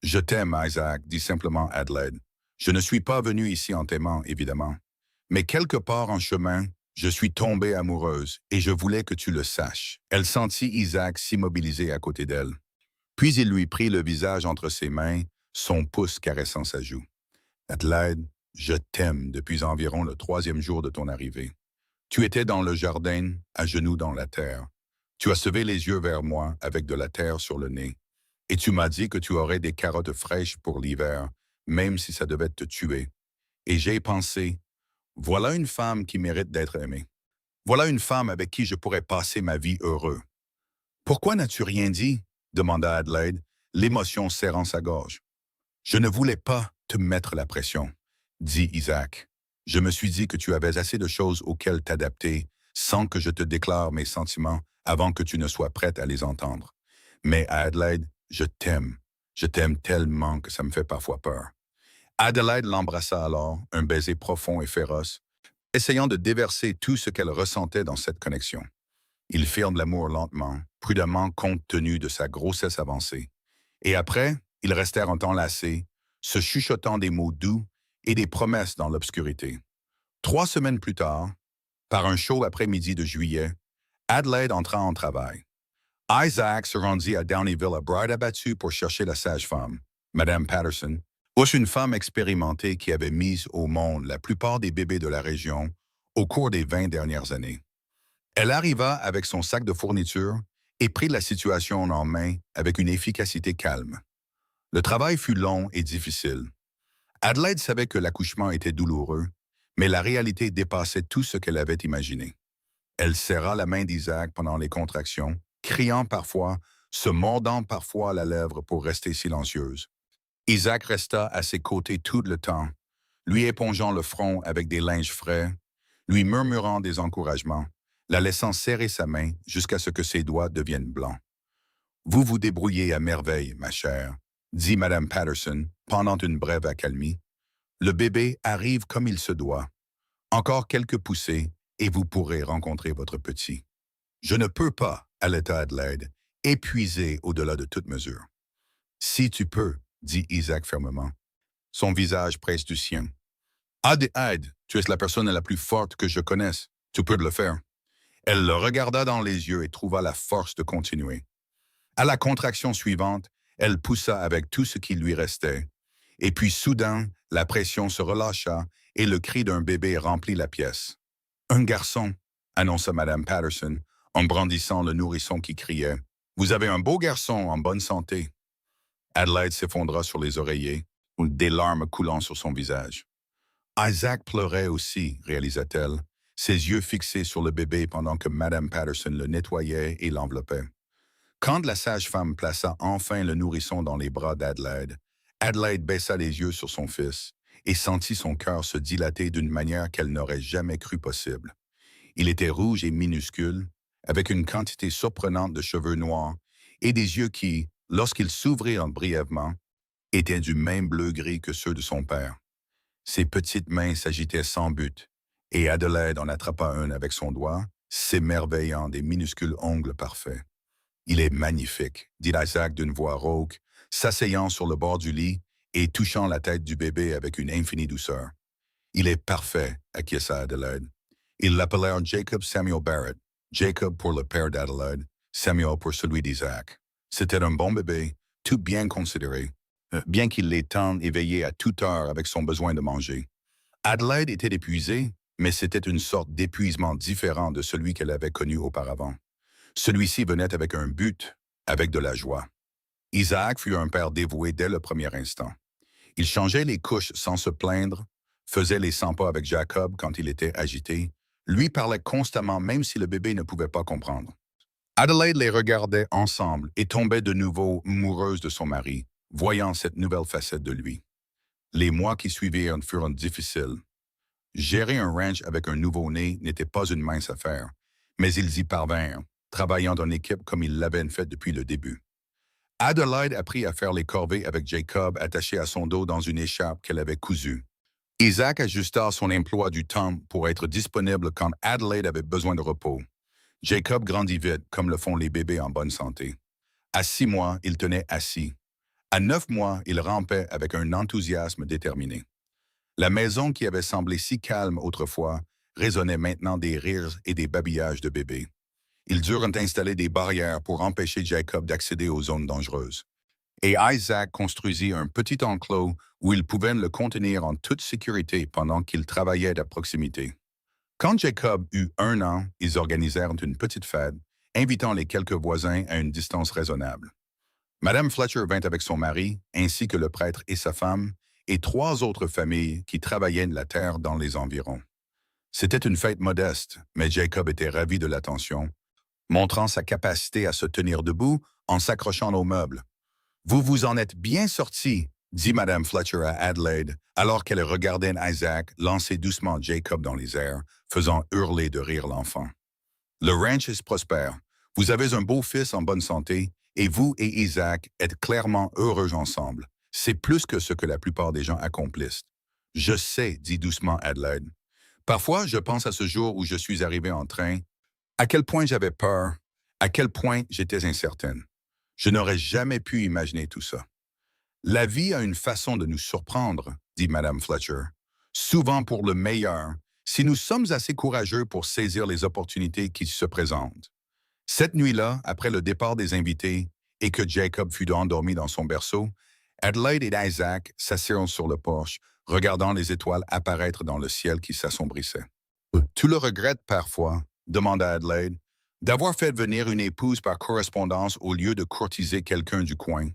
Je t'aime, Isaac, dit simplement Adelaide. Je ne suis pas venue ici en t'aimant, évidemment. Mais quelque part en chemin, je suis tombée amoureuse et je voulais que tu le saches. Elle sentit Isaac s'immobiliser à côté d'elle. Puis il lui prit le visage entre ses mains, son pouce caressant sa joue. Adelaide, je t'aime depuis environ le 3e jour de ton arrivée. Tu étais dans le jardin, à genoux dans la terre. Tu as levé les yeux vers moi avec de la terre sur le nez. Et tu m'as dit que tu aurais des carottes fraîches pour l'hiver, même si ça devait te tuer. Et j'ai pensé, voilà une femme qui mérite d'être aimée. Voilà une femme avec qui je pourrais passer ma vie heureux. Pourquoi n'as-tu rien dit? Demanda Adelaide, l'émotion serrant sa gorge. Je ne voulais pas te mettre la pression, dit Isaac. Je me suis dit que tu avais assez de choses auxquelles t'adapter sans que je te déclare mes sentiments avant que tu ne sois prête à les entendre. Mais Adelaide, je t'aime. Je t'aime tellement que ça me fait parfois peur. Adelaide l'embrassa alors, un baiser profond et féroce, essayant de déverser tout ce qu'elle ressentait dans cette connexion. Ils firent de l'amour lentement, prudemment compte tenu de sa grossesse avancée. Et après, ils restèrent enlacés, se chuchotant des mots doux et des promesses dans l'obscurité. 3 semaines plus tard, par un chaud après-midi de juillet, Adelaide entra en travail. Isaac se rendit à Downeyville à bride abattue pour chercher la sage-femme, Madame Patterson, une femme expérimentée qui avait mis au monde la plupart des bébés de la région au cours des 20 dernières années. Elle arriva avec son sac de fournitures et prit la situation en main avec une efficacité calme. Le travail fut long et difficile. Adelaide savait que l'accouchement était douloureux, mais la réalité dépassait tout ce qu'elle avait imaginé. Elle serra la main d'Isaac pendant les contractions, criant parfois, se mordant parfois la lèvre pour rester silencieuse. Isaac resta à ses côtés tout le temps, lui épongeant le front avec des linges frais, lui murmurant des encouragements, la laissant serrer sa main jusqu'à ce que ses doigts deviennent blancs. « Vous vous débrouillez à merveille, ma chère, » dit Madame Patterson pendant une brève accalmie. « Le bébé arrive comme il se doit. Encore quelques poussées et vous pourrez rencontrer votre petit. »« Je ne peux pas, » allaita Adelaide, épuisée au-delà de toute mesure. « Si tu peux, » dit Isaac fermement, son visage près du sien. « Adelaide, tu es la personne la plus forte que je connaisse. Tu peux le faire. » Elle le regarda dans les yeux et trouva la force de continuer. À la contraction suivante, elle poussa avec tout ce qui lui restait. Et puis soudain, la pression se relâcha et le cri d'un bébé remplit la pièce. « Un garçon !» annonça Madame Patterson, en brandissant le nourrisson qui criait. « Vous avez un beau garçon en bonne santé. » Adelaide s'effondra sur les oreillers, des larmes coulant sur son visage. Isaac pleurait aussi, réalisa-t-elle, ses yeux fixés sur le bébé pendant que Madame Patterson le nettoyait et l'enveloppait. Quand la sage-femme plaça enfin le nourrisson dans les bras d'Adelaide, Adelaide baissa les yeux sur son fils et sentit son cœur se dilater d'une manière qu'elle n'aurait jamais cru possible. Il était rouge et minuscule, avec une quantité surprenante de cheveux noirs et des yeux qui, lorsqu'ils s'ouvrirent brièvement, étaient du même bleu-gris que ceux de son père. Ses petites mains s'agitaient sans but, et Adelaide en attrapa un avec son doigt, s'émerveillant des minuscules ongles parfaits. « Il est magnifique, » dit Isaac d'une voix rauque, s'asseyant sur le bord du lit et touchant la tête du bébé avec une infinie douceur. « Il est parfait, » acquiesça Adelaide. Ils l'appelèrent Jacob Samuel Barrett, Jacob pour le père d'Adelaide, Samuel pour celui d'Isaac. C'était un bon bébé, tout bien considéré, bien qu'il l'ait tant éveillé à toute heure avec son besoin de manger. Adelaide était épuisée, mais c'était une sorte d'épuisement différent de celui qu'elle avait connu auparavant. Celui-ci venait avec un but, avec de la joie. Isaac fut un père dévoué dès le premier instant. Il changeait les couches sans se plaindre, faisait les 100 pas avec Jacob quand il était agité, lui parlait constamment même si le bébé ne pouvait pas comprendre. Adelaide les regardait ensemble et tombait de nouveau amoureuse de son mari, voyant cette nouvelle facette de lui. Les mois qui suivirent furent difficiles. Gérer un ranch avec un nouveau-né n'était pas une mince affaire, mais ils y parvinrent, travaillant en équipe comme ils l'avaient fait depuis le début. Adelaide apprit à faire les corvées avec Jacob attaché à son dos dans une écharpe qu'elle avait cousue. Isaac ajusta son emploi du temps pour être disponible quand Adelaide avait besoin de repos. Jacob grandit vite, comme le font les bébés en bonne santé. À 6 mois, il tenait assis. À 9 mois, il rampait avec un enthousiasme déterminé. La maison qui avait semblé si calme autrefois résonnait maintenant des rires et des babillages de bébés. Ils durent installer des barrières pour empêcher Jacob d'accéder aux zones dangereuses. Et Isaac construisit un petit enclos où ils pouvaient le contenir en toute sécurité pendant qu'il travaillait à proximité. Quand Jacob eut 1 an, ils organisèrent une petite fête, invitant les quelques voisins à une distance raisonnable. Madame Fletcher vint avec son mari, ainsi que le prêtre et sa femme, et 3 autres familles qui travaillaient la terre dans les environs. C'était une fête modeste, mais Jacob était ravi de l'attention, montrant sa capacité à se tenir debout en s'accrochant aux meubles. Vous vous en êtes bien sorti, dit Madame Fletcher à Adelaide, alors qu'elle regardait Isaac lancer doucement Jacob dans les airs, faisant hurler de rire l'enfant. Le ranch est prospère. Vous avez un beau fils en bonne santé, et vous et Isaac êtes clairement heureux ensemble. C'est plus que ce que la plupart des gens accomplissent. Je sais, dit doucement Adelaide. Parfois, je pense à ce jour où je suis arrivé en train, à quel point j'avais peur, à quel point j'étais incertaine. Je n'aurais jamais pu imaginer tout ça. La vie a une façon de nous surprendre, dit Madame Fletcher, souvent pour le meilleur, si nous sommes assez courageux pour saisir les opportunités qui se présentent. Cette nuit-là, après le départ des invités et que Jacob fut endormi dans son berceau, Adelaide et Isaac s'assirent sur le porche, regardant les étoiles apparaître dans le ciel qui s'assombrissait. « Tu le regrettes parfois ?» demanda Adelaide, « d'avoir fait venir une épouse par correspondance au lieu de courtiser quelqu'un du coin. »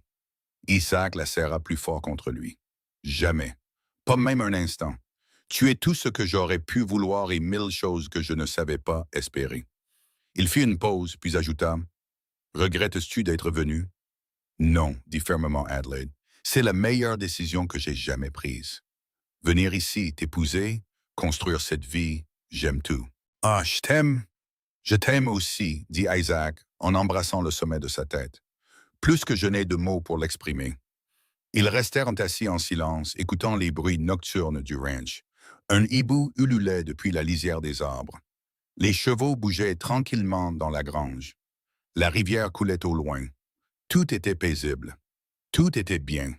Isaac la serra plus fort contre lui. « Jamais. Pas même un instant. Tu es tout ce que j'aurais pu vouloir et 1000 choses que je ne savais pas espérer. » Il fit une pause, puis ajouta, « Regrettes-tu d'être venu? » « Non, dit fermement Adelaide. C'est la meilleure décision que j'ai jamais prise. Venir ici, t'épouser, construire cette vie, j'aime tout. »« Ah, je t'aime. Je t'aime aussi, dit Isaac en embrassant le sommet de sa tête. Plus que je n'ai de mots pour l'exprimer. Ils restèrent assis en silence, écoutant les bruits nocturnes du ranch. Un hibou ululait depuis la lisière des arbres. Les chevaux bougeaient tranquillement dans la grange. La rivière coulait au loin. Tout était paisible. Tout était bien.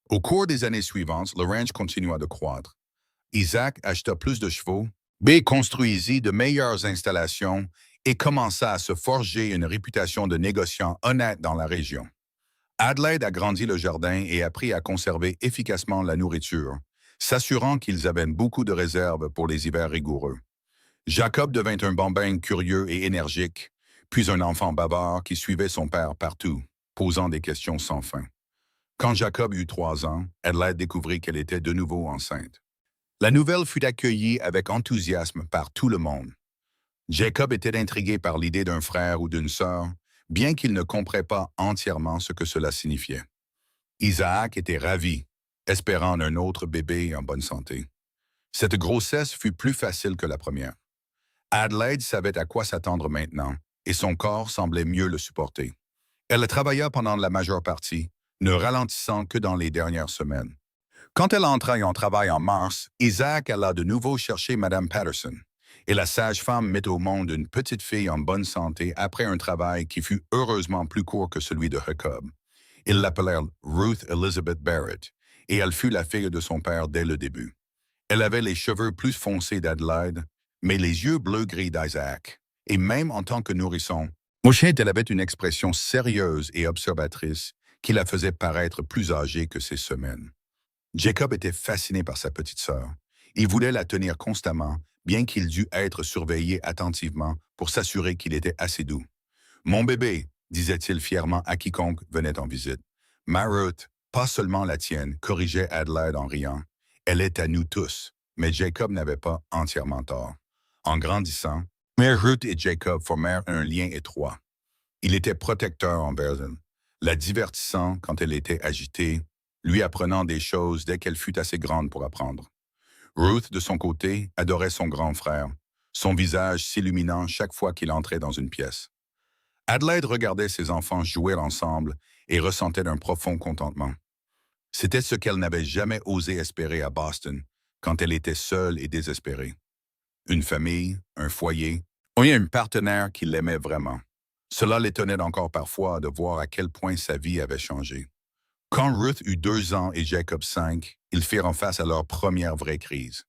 Au cours des années suivantes, le ranch continua de croître. Isaac acheta plus de chevaux, construisit de meilleures installations et commença à se forger une réputation de négociant honnête dans la région. Adelaide agrandit le jardin et apprit à conserver efficacement la nourriture, s'assurant qu'ils avaient beaucoup de réserves pour les hivers rigoureux. Jacob devint un bambin curieux et énergique, puis un enfant bavard qui suivait son père partout, posant des questions sans fin. Quand Jacob eut 3 ans, Adelaide découvrit qu'elle était de nouveau enceinte. La nouvelle fut accueillie avec enthousiasme par tout le monde. Jacob était intrigué par l'idée d'un frère ou d'une sœur, bien qu'il ne comprenait pas entièrement ce que cela signifiait. Isaac était ravi, espérant un autre bébé en bonne santé. Cette grossesse fut plus facile que la première. Adelaide savait à quoi s'attendre maintenant, et son corps semblait mieux le supporter. Elle travailla pendant la majeure partie, ne ralentissant que dans les dernières semaines. Quand elle entra en travail en mars, Isaac alla de nouveau chercher Mme Patterson, et la sage-femme mit au monde une petite fille en bonne santé après un travail qui fut heureusement plus court que celui de Jacob. Ils l'appelèrent Ruth Elizabeth Barrett, et elle fut la fille de son père dès le début. Elle avait les cheveux plus foncés d'Adelaide, mais les yeux bleu-gris d'Isaac, et même en tant que nourrisson, elle avait une expression sérieuse et observatrice qui la faisait paraître plus âgée que ses semaines. Jacob était fasciné par sa petite sœur. Il voulait la tenir constamment, bien qu'il dût être surveillé attentivement pour s'assurer qu'il était assez doux. « Mon bébé », disait-il fièrement à quiconque venait en visite. « Ma Ruth, pas seulement la tienne », corrigeait Adelaide en riant. « Elle est à nous tous. » Mais Jacob n'avait pas entièrement tort. En grandissant, Mère Ruth et Jacob formèrent un lien étroit. Il était protecteur envers elle, la divertissant quand elle était agitée, lui apprenant des choses dès qu'elle fut assez grande pour apprendre. Ruth, de son côté, adorait son grand frère, son visage s'illuminant chaque fois qu'il entrait dans une pièce. Adelaide regardait ses enfants jouer ensemble et ressentait un profond contentement. C'était ce qu'elle n'avait jamais osé espérer à Boston, quand elle était seule et désespérée. Une famille, un foyer, et un partenaire qui l'aimait vraiment. Cela l'étonnait encore parfois de voir à quel point sa vie avait changé. Quand Ruth eut 2 ans et Jacob 5, ils firent face à leur première vraie crise.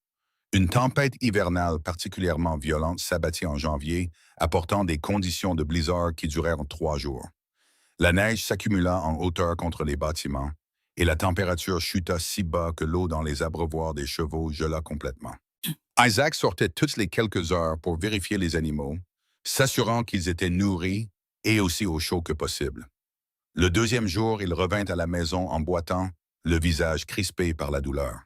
Une tempête hivernale particulièrement violente s'abattit en janvier, apportant des conditions de blizzard qui durèrent 3 jours. La neige s'accumula en hauteur contre les bâtiments, et la température chuta si bas que l'eau dans les abreuvoirs des chevaux gela complètement. Isaac sortait toutes les quelques heures pour vérifier les animaux, s'assurant qu'ils étaient nourris et aussi au chaud que possible. Le 2e jour, il revint à la maison en boitant, le visage crispé par la douleur.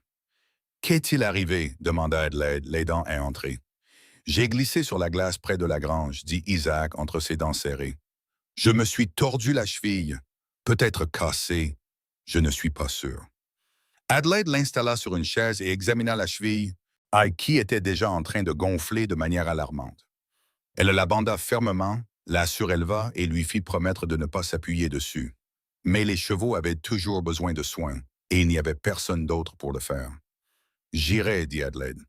Qu'est-il arrivé? Demanda Adelaide, l'aidant à entrer. J'ai glissé sur la glace près de la grange, dit Isaac entre ses dents serrées. Je me suis tordu la cheville. Peut-être cassé. Je ne suis pas sûr. Adelaide l'installa sur une chaise et examina la cheville, qui était déjà en train de gonfler de manière alarmante. Elle la banda fermement, la suréleva et lui fit promettre de ne pas s'appuyer dessus. Mais les chevaux avaient toujours besoin de soins, et il n'y avait personne d'autre pour le faire. J'irai, dit Adelaide.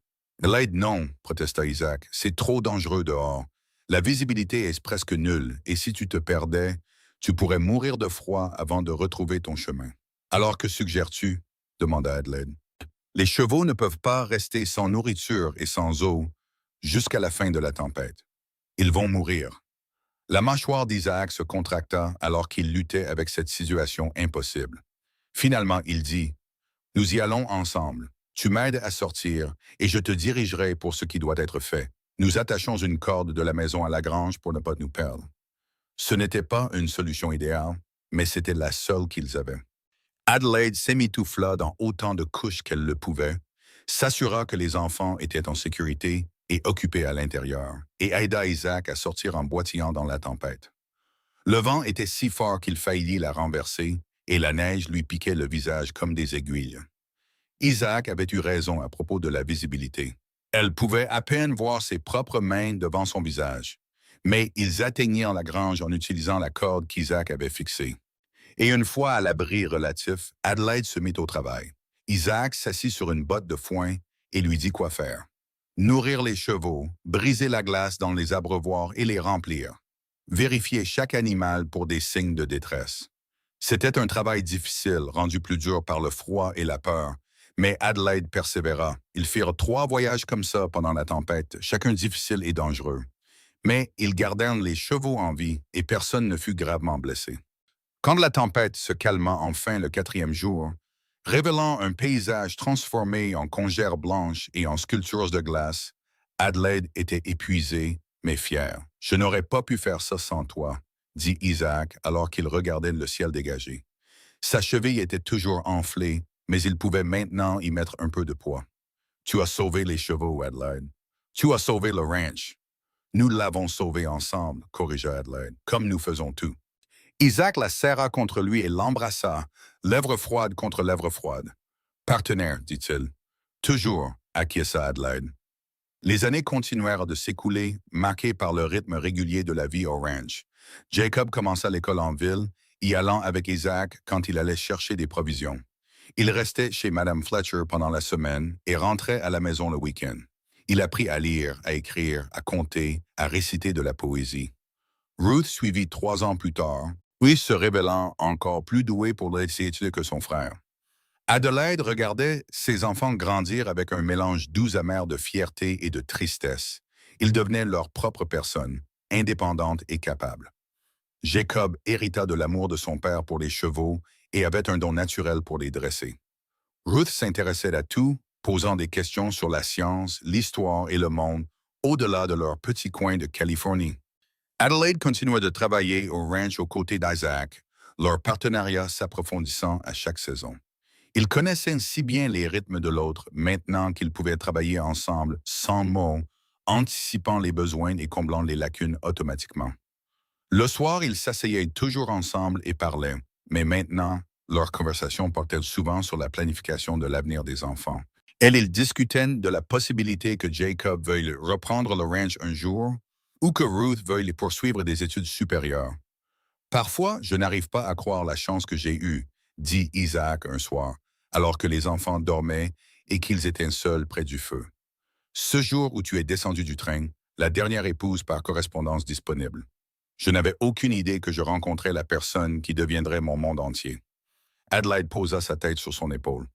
Adelaide, non, protesta Isaac. C'est trop dangereux dehors. La visibilité est presque nulle, et si tu te perdais, tu pourrais mourir de froid avant de retrouver ton chemin. Alors que suggères-tu? Demanda Adelaide. Les chevaux ne peuvent pas rester sans nourriture et sans eau jusqu'à la fin de la tempête. Ils vont mourir. La mâchoire d'Isaac se contracta alors qu'il luttait avec cette situation impossible. Finalement, il dit, « Nous y allons ensemble. Tu m'aides à sortir et je te dirigerai pour ce qui doit être fait. Nous attachons une corde de la maison à la grange pour ne pas nous perdre. » Ce n'était pas une solution idéale, mais c'était la seule qu'ils avaient. Adelaide s'émitoufla dans autant de couches qu'elle le pouvait, s'assura que les enfants étaient en sécurité et occupés à l'intérieur, et aida Isaac à sortir en boitillant dans la tempête. Le vent était si fort qu'il faillit la renverser, et la neige lui piquait le visage comme des aiguilles. Isaac avait eu raison à propos de la visibilité. Elle pouvait à peine voir ses propres mains devant son visage, mais ils atteignirent la grange en utilisant la corde qu'Isaac avait fixée. Et une fois à l'abri relatif, Adelaide se mit au travail. Isaac s'assit sur une botte de foin et lui dit quoi faire. Nourrir les chevaux, briser la glace dans les abreuvoirs et les remplir. Vérifier chaque animal pour des signes de détresse. C'était un travail difficile, rendu plus dur par le froid et la peur, mais Adelaide persévéra. Ils firent 3 voyages comme ça pendant la tempête, chacun difficile et dangereux. Mais ils gardèrent les chevaux en vie et personne ne fut gravement blessé. Quand la tempête se calma enfin le 4e jour, révélant un paysage transformé en congères blanches et en sculptures de glace, Adelaide était épuisée, mais fière. « Je n'aurais pas pu faire ça sans toi, » dit Isaac alors qu'il regardait le ciel dégagé. Sa cheville était toujours enflée, mais il pouvait maintenant y mettre un peu de poids. « Tu as sauvé les chevaux, Adelaide. Tu as sauvé le ranch. »« Nous l'avons sauvé ensemble, » corrigea Adelaide, « comme nous faisons tout. » Isaac la serra contre lui et l'embrassa, lèvres froides contre lèvres froides. « Partenaire, dit-il. »« Toujours, » acquiesça Adelaide. Les années continuèrent de s'écouler, marquées par le rythme régulier de la vie au ranch. Jacob commença l'école en ville, y allant avec Isaac quand il allait chercher des provisions. Il restait chez Madame Fletcher pendant la semaine et rentrait à la maison le week-end. Il apprit à lire, à écrire, à compter, à réciter de la poésie. Ruth suivit 3 ans plus tard, puis se révélant encore plus doué pour les études que son frère. Adelaide regardait ses enfants grandir avec un mélange doux-amer de fierté et de tristesse. Ils devenaient leur propre personne, indépendante et capable. Jacob hérita de l'amour de son père pour les chevaux et avait un don naturel pour les dresser. Ruth s'intéressait à tout, posant des questions sur la science, l'histoire et le monde, au-delà de leur petit coin de Californie. Adelaide continuait de travailler au ranch aux côtés d'Isaac, leur partenariat s'approfondissant à chaque saison. Ils connaissaient si bien les rythmes de l'autre maintenant qu'ils pouvaient travailler ensemble sans mots, anticipant les besoins et comblant les lacunes automatiquement. Le soir, ils s'asseyaient toujours ensemble et parlaient, mais maintenant, leurs conversations portaient souvent sur la planification de l'avenir des enfants. Ils discutaient de la possibilité que Jacob veuille reprendre le ranch un jour ou que Ruth veuille poursuivre des études supérieures. Parfois, je n'arrive pas à croire la chance que j'ai eue, dit Isaac un soir, alors que les enfants dormaient et qu'ils étaient seuls près du feu. Ce jour où tu es descendu du train, la dernière épouse par correspondance disponible. Je n'avais aucune idée que je rencontrais la personne qui deviendrait mon monde entier. Adelaide posa sa tête sur son épaule.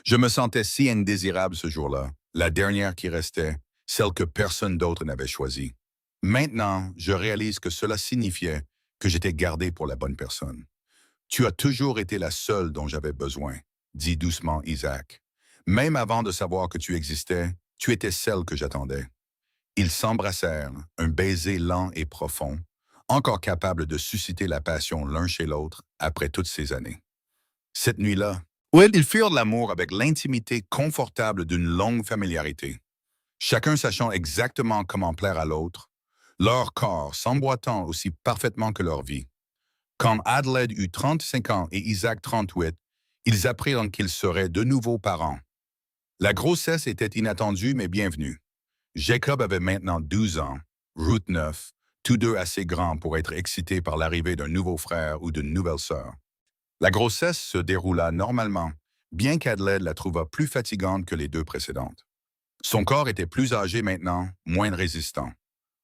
Je me sentais si indésirable ce jour-là, la dernière qui restait, celle que personne d'autre n'avait choisie. Maintenant, je réalise que cela signifiait que j'étais gardé pour la bonne personne. Tu as toujours été la seule dont j'avais besoin, dit doucement Isaac. Même avant de savoir que tu existais, tu étais celle que j'attendais. Ils s'embrassèrent, un baiser lent et profond, encore capable de susciter la passion l'un chez l'autre après toutes ces années. Cette nuit-là, où ils firent l'amour avec l'intimité confortable d'une longue familiarité, chacun sachant exactement comment plaire à l'autre, leur corps s'emboîtant aussi parfaitement que leur vie. Quand Adelaide eut 35 ans et Isaac 38, ils apprirent qu'ils seraient de nouveaux parents. La grossesse était inattendue mais bienvenue. Jacob avait maintenant 12 ans, Ruth 9, tous deux assez grands pour être excités par l'arrivée d'un nouveau frère ou d'une nouvelle sœur. La grossesse se déroula normalement, bien qu'Adelaide la trouva plus fatigante que les deux précédentes. Son corps était plus âgé maintenant, moins résistant.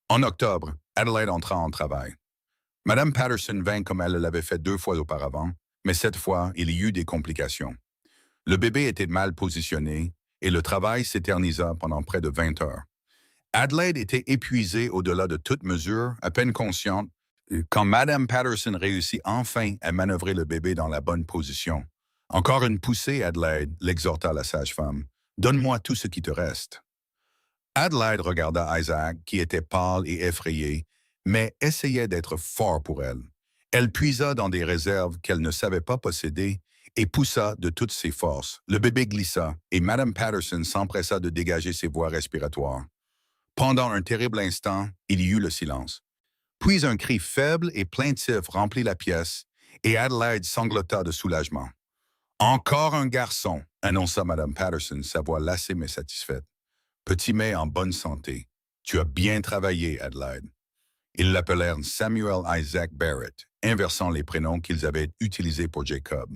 En octobre, Adelaide entra en travail. Madame Patterson vint comme elle l'avait fait 2 fois auparavant, mais cette fois, il y eut des complications. Le bébé était mal positionné et le travail s'éternisa pendant près de 20 heures. Adelaide était épuisée au-delà de toute mesure, à peine consciente, quand Madame Patterson réussit enfin à manœuvrer le bébé dans la bonne position. Encore une poussée, Adelaide, l'exhorta la sage-femme. Donne-moi tout ce qui te reste. Adelaide regarda Isaac, qui était pâle et effrayé, mais essayait d'être fort pour elle. Elle puisa dans des réserves qu'elle ne savait pas posséder et poussa de toutes ses forces. Le bébé glissa et Madame Patterson s'empressa de dégager ses voies respiratoires. Pendant un terrible instant, il y eut le silence. Puis un cri faible et plaintif remplit la pièce et Adelaide sanglota de soulagement. Encore un garçon, annonça Madame Patterson, sa voix lassée mais satisfaite. Petit mais en bonne santé. Tu as bien travaillé, Adelaide. Ils l'appelèrent Samuel Isaac Barrett, inversant les prénoms qu'ils avaient utilisés pour Jacob.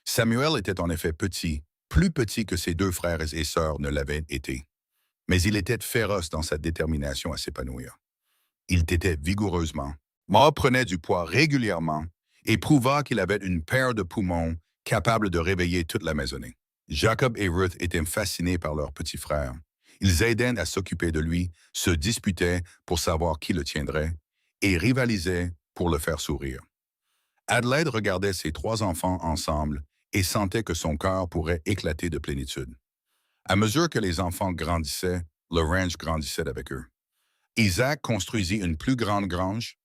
Samuel était en effet petit, plus petit que ses 2 frères et sœurs ne l'avaient été. Mais il était féroce dans sa détermination à s'épanouir. Il tétait vigoureusement, prenait du poids régulièrement et prouva qu'il avait une paire de poumons capable de réveiller toute la maisonnée. Jacob et Ruth étaient fascinés par leur petit frère. Ils aidaient à s'occuper de lui, se disputaient pour savoir qui le tiendrait et rivalisaient pour le faire sourire. Adelaide regardait ses 3 enfants ensemble et sentait que son cœur pourrait éclater de plénitude. À mesure que les enfants grandissaient, le ranch grandissait avec eux. Isaac construisit une plus grande grange,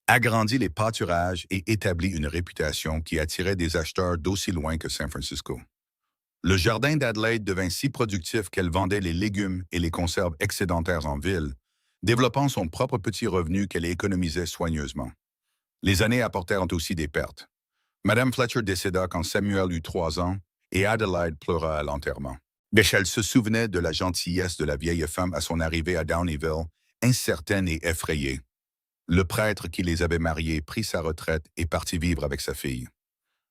agrandit les pâturages et établit une réputation qui attirait des acheteurs d'aussi loin que San Francisco. Le jardin d'Adelaide devint si productif qu'elle vendait les légumes et les conserves excédentaires en ville, développant son propre petit revenu qu'elle économisait soigneusement. Les années apportèrent aussi des pertes. Madame Fletcher décéda quand Samuel eut 3 ans et Adelaide pleura à l'enterrement. Elle se souvenait de la gentillesse de la vieille femme à son arrivée à Downeyville, incertaine et effrayée. Le prêtre qui les avait mariés prit sa retraite et partit vivre avec sa fille.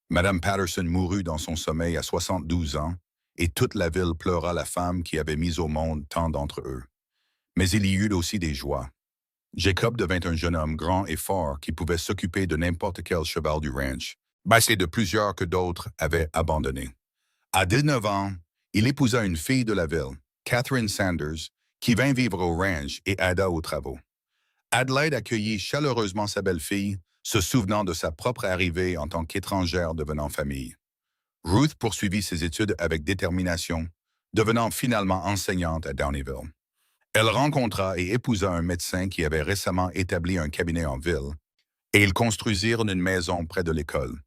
Madame Patterson mourut dans son sommeil à 72 ans, et toute la ville pleura la femme qui avait mis au monde tant d'entre eux. Mais il y eut aussi des joies. Jacob devint un jeune homme grand et fort qui pouvait s'occuper de n'importe quel cheval du ranch, passé de plusieurs que d'autres avaient abandonné. À 19 ans, il épousa une fille de la ville, Catherine Sanders, qui vint vivre au ranch et aida aux travaux. Adelaide accueillit chaleureusement sa belle-fille, se souvenant de sa propre arrivée en tant qu'étrangère devenant famille. Ruth poursuivit ses études avec détermination, devenant finalement enseignante à Downeyville. Elle rencontra et épousa un médecin qui avait récemment établi un cabinet en ville, et ils construisirent une maison près de l'école.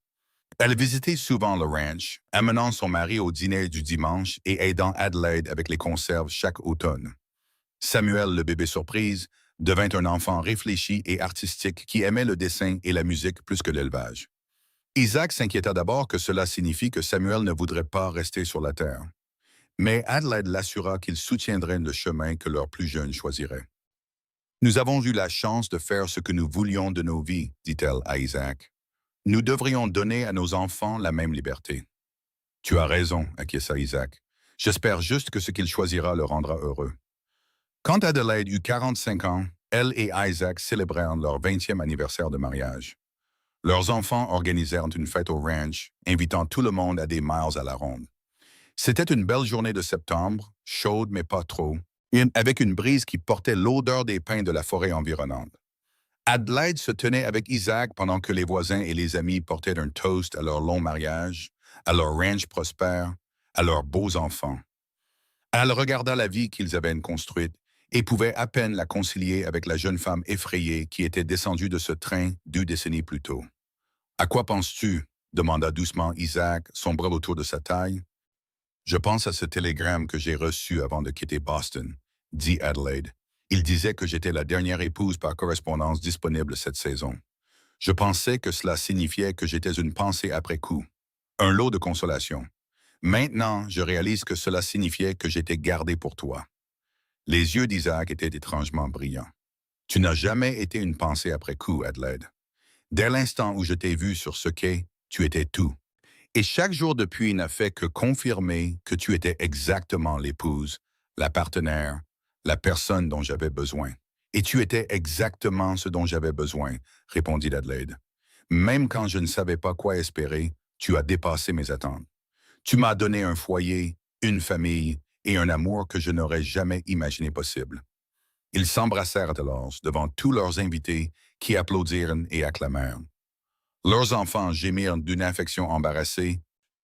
Elle visitait souvent le ranch, amenant son mari au dîner du dimanche et aidant Adelaide avec les conserves chaque automne. Samuel, le bébé surprise, devint un enfant réfléchi et artistique qui aimait le dessin et la musique plus que l'élevage. Isaac s'inquiéta d'abord que cela signifie que Samuel ne voudrait pas rester sur la terre. Mais Adelaide l'assura qu'il soutiendrait le chemin que leur plus jeune choisirait. Nous avons eu la chance de faire ce que nous voulions de nos vies, dit-elle à Isaac. Nous devrions donner à nos enfants la même liberté. Tu as raison, acquiesça Isaac. J'espère juste que ce qu'il choisira le rendra heureux. Quand Adelaide eut 45 ans, elle et Isaac célébrèrent leur 20e anniversaire de mariage. Leurs enfants organisèrent une fête au ranch, invitant tout le monde à des miles à la ronde. C'était une belle journée de septembre, chaude mais pas trop, et avec une brise qui portait l'odeur des pins de la forêt environnante. Adelaide se tenait avec Isaac pendant que les voisins et les amis portaient un toast à leur long mariage, à leur ranch prospère, à leurs beaux enfants. Elle regarda la vie qu'ils avaient construite et pouvait à peine la concilier avec la jeune femme effrayée qui était descendue de ce train 2 décennies plus tôt. « À quoi penses-tu » demanda doucement Isaac, son bras autour de sa taille. Je pense à ce télégramme que j'ai reçu avant de quitter Boston, dit Adelaide. Il disait que j'étais la dernière épouse par correspondance disponible cette saison. Je pensais que cela signifiait que j'étais une pensée après coup, un lot de consolation. Maintenant, je réalise que cela signifiait que j'étais gardé pour toi. Les yeux d'Isaac étaient étrangement brillants. Tu n'as jamais été une pensée après coup, Adelaide. Dès l'instant où je t'ai vu sur ce quai, tu étais tout. Et chaque jour depuis n'a fait que confirmer que tu étais exactement l'épouse, la partenaire, la personne dont j'avais besoin. Et tu étais exactement ce dont j'avais besoin, répondit Adelaide. Même quand je ne savais pas quoi espérer, tu as dépassé mes attentes. Tu m'as donné un foyer, une famille et un amour que je n'aurais jamais imaginé possible. Ils s'embrassèrent alors devant tous leurs invités qui applaudirent et acclamèrent. Leurs enfants gémirent d'une affection embarrassée,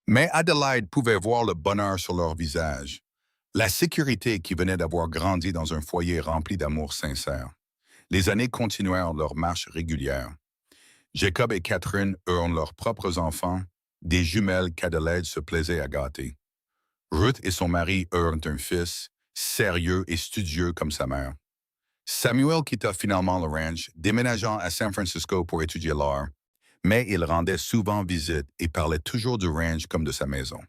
mais Adelaide pouvait voir le bonheur sur leur visage, la sécurité qui venait d'avoir grandi dans un foyer rempli d'amour sincère. Les années continuèrent leur marche régulière. Jacob et Catherine eurent leurs propres enfants, des jumelles qu'Adelaide se plaisait à gâter. Ruth et son mari eurent un fils, sérieux et studieux comme sa mère. Samuel quitta finalement le ranch, déménageant à San Francisco pour étudier l'art, mais il rendait souvent visite et parlait toujours du ranch comme de sa maison.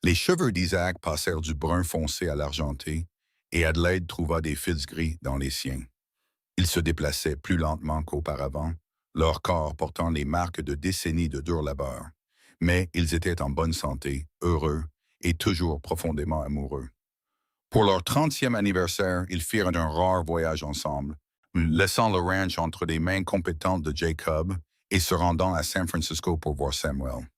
Les cheveux d'Isaac passèrent du brun foncé à l'argenté, et Adelaide trouva des fils gris dans les siens. Ils se déplaçaient plus lentement qu'auparavant, leur corps portant les marques de décennies de dur labeur. Mais ils étaient en bonne santé, heureux et toujours profondément amoureux. Pour leur 30e anniversaire, ils firent un rare voyage ensemble, laissant le ranch entre les mains compétentes de Jacob et se rendant à San Francisco pour voir Samuel.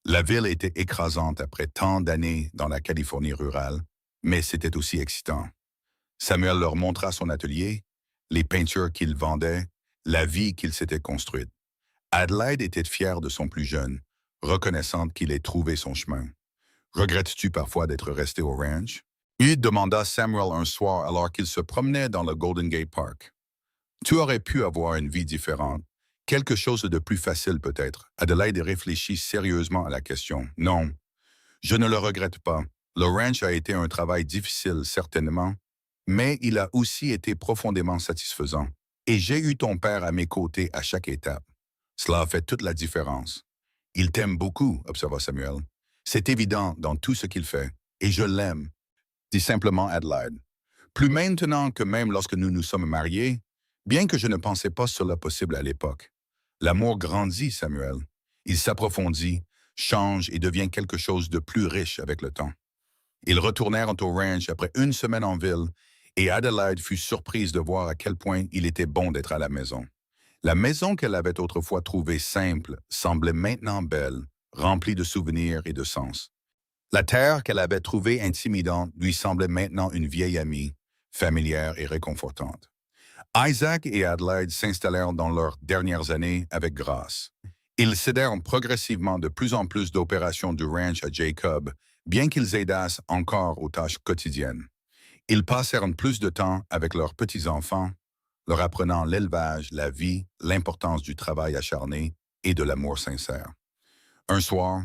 La ville était écrasante après tant d'années dans la Californie rurale, mais c'était aussi excitant. Samuel leur montra son atelier, les peintures qu'il vendait, la vie qu'il s'était construite. Adelaide était fière de son plus jeune, reconnaissante qu'il ait trouvé son chemin. « Regrettes-tu parfois d'être resté au ranch? » Il demanda Samuel un soir alors qu'il se promenait dans le Golden Gate Park. « Tu aurais pu avoir une vie différente, quelque chose de plus facile peut-être. » Adelaide réfléchit sérieusement à la question. « Non, je ne le regrette pas. Le ranch a été un travail difficile, certainement, mais il a aussi été profondément satisfaisant. Et j'ai eu ton père à mes côtés à chaque étape. Cela a fait toute la différence. »« Il t'aime beaucoup, » observa Samuel. « C'est évident dans tout ce qu'il fait, et je l'aime, » dit simplement Adelaide. « Plus maintenant que même lorsque nous nous sommes mariés, bien que je ne pensais pas cela possible à l'époque. L'amour grandit, Samuel. Il s'approfondit, change et devient quelque chose de plus riche avec le temps. » Ils retournèrent au ranch après une semaine en ville, et Adelaide fut surprise de voir à quel point il était bon d'être à la maison. La maison qu'elle avait autrefois trouvée simple semblait maintenant belle, remplie de souvenirs et de sens. La terre qu'elle avait trouvée intimidante lui semblait maintenant une vieille amie, familière et réconfortante. Isaac et Adelaide s'installèrent dans leurs dernières années avec grâce. Ils cédèrent progressivement de plus en plus d'opérations du ranch à Jacob, bien qu'ils aidassent encore aux tâches quotidiennes. Ils passèrent plus de temps avec leurs petits-enfants, leur apprenant l'élevage, la vie, l'importance du travail acharné et de l'amour sincère. Un soir,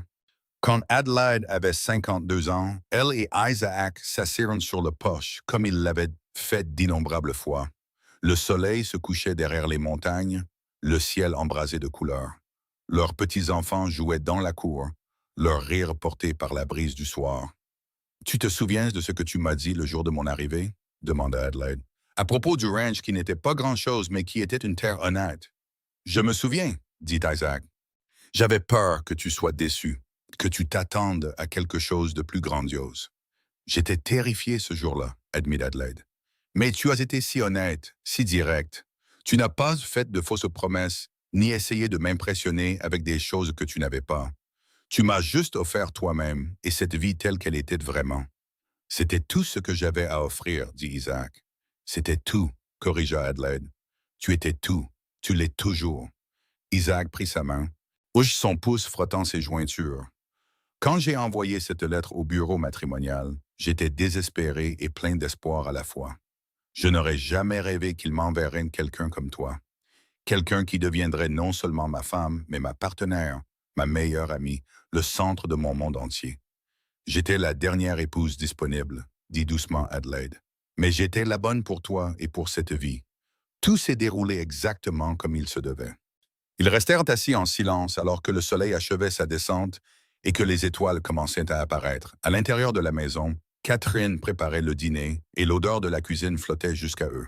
quand Adelaide avait 52 ans, elle et Isaac s'assirent sur le porche comme ils l'avaient fait d'innombrables fois. Le soleil se couchait derrière les montagnes, le ciel embrasé de couleurs. Leurs petits-enfants jouaient dans la cour, leur rire porté par la brise du soir. « Tu te souviens de ce que tu m'as dit le jour de mon arrivée? » demanda Adelaide. « À propos du ranch qui n'était pas grand-chose, mais qui était une terre honnête. »« Je me souviens, » dit Isaac. « J'avais peur que tu sois déçu, que tu t'attendes à quelque chose de plus grandiose. »« J'étais terrifié ce jour-là, » admit Adelaide. « Mais tu as été si honnête, si direct. Tu n'as pas fait de fausses promesses, ni essayé de m'impressionner avec des choses que tu n'avais pas. Tu m'as juste offert toi-même et cette vie telle qu'elle était vraiment. »« C'était tout ce que j'avais à offrir, » dit Isaac. « C'était tout, » corrigea Adelaide. « Tu étais tout, tu l'es toujours. » Isaac prit sa main, bouge son pouce frottant ses jointures. « Quand j'ai envoyé cette lettre au bureau matrimonial, j'étais désespéré et plein d'espoir à la fois. Je n'aurais jamais rêvé qu'il m'enverrait quelqu'un comme toi. Quelqu'un qui deviendrait non seulement ma femme, mais ma partenaire, ma meilleure amie, le centre de mon monde entier. J'étais la dernière épouse disponible, dit doucement Adelaide. Mais j'étais la bonne pour toi et pour cette vie. Tout s'est déroulé exactement comme il se devait. Ils restèrent assis en silence alors que le soleil achevait sa descente et que les étoiles commençaient à apparaître. À l'intérieur de la maison, Catherine préparait le dîner et l'odeur de la cuisine flottait jusqu'à eux.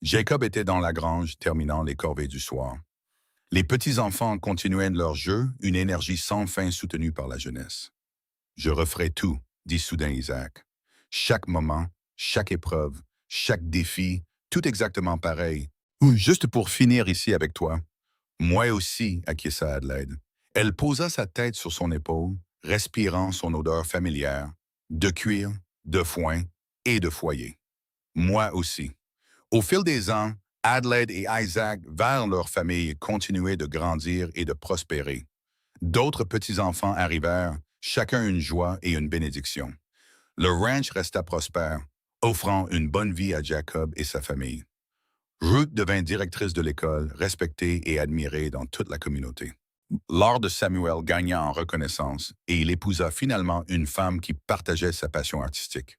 Jacob était dans la grange, terminant les corvées du soir. Les petits-enfants continuaient leur jeu, une énergie sans fin soutenue par la jeunesse. Je referai tout, dit soudain Isaac. Chaque moment, chaque épreuve, chaque défi, tout exactement pareil. Oui, juste pour finir ici avec toi. Moi aussi, acquiesça Adelaide. Elle posa sa tête sur son épaule, respirant son odeur familière, de cuir, de foin et de foyer. Moi aussi. Au fil des ans, Adelaide et Isaac vers leur famille continuaient de grandir et de prospérer. D'autres petits-enfants arrivèrent, chacun une joie et une bénédiction. Le ranch resta prospère, offrant une bonne vie à Jacob et sa famille. Ruth devint directrice de l'école, respectée et admirée dans toute la communauté. Lord de Samuel gagna en reconnaissance et il épousa finalement une femme qui partageait sa passion artistique.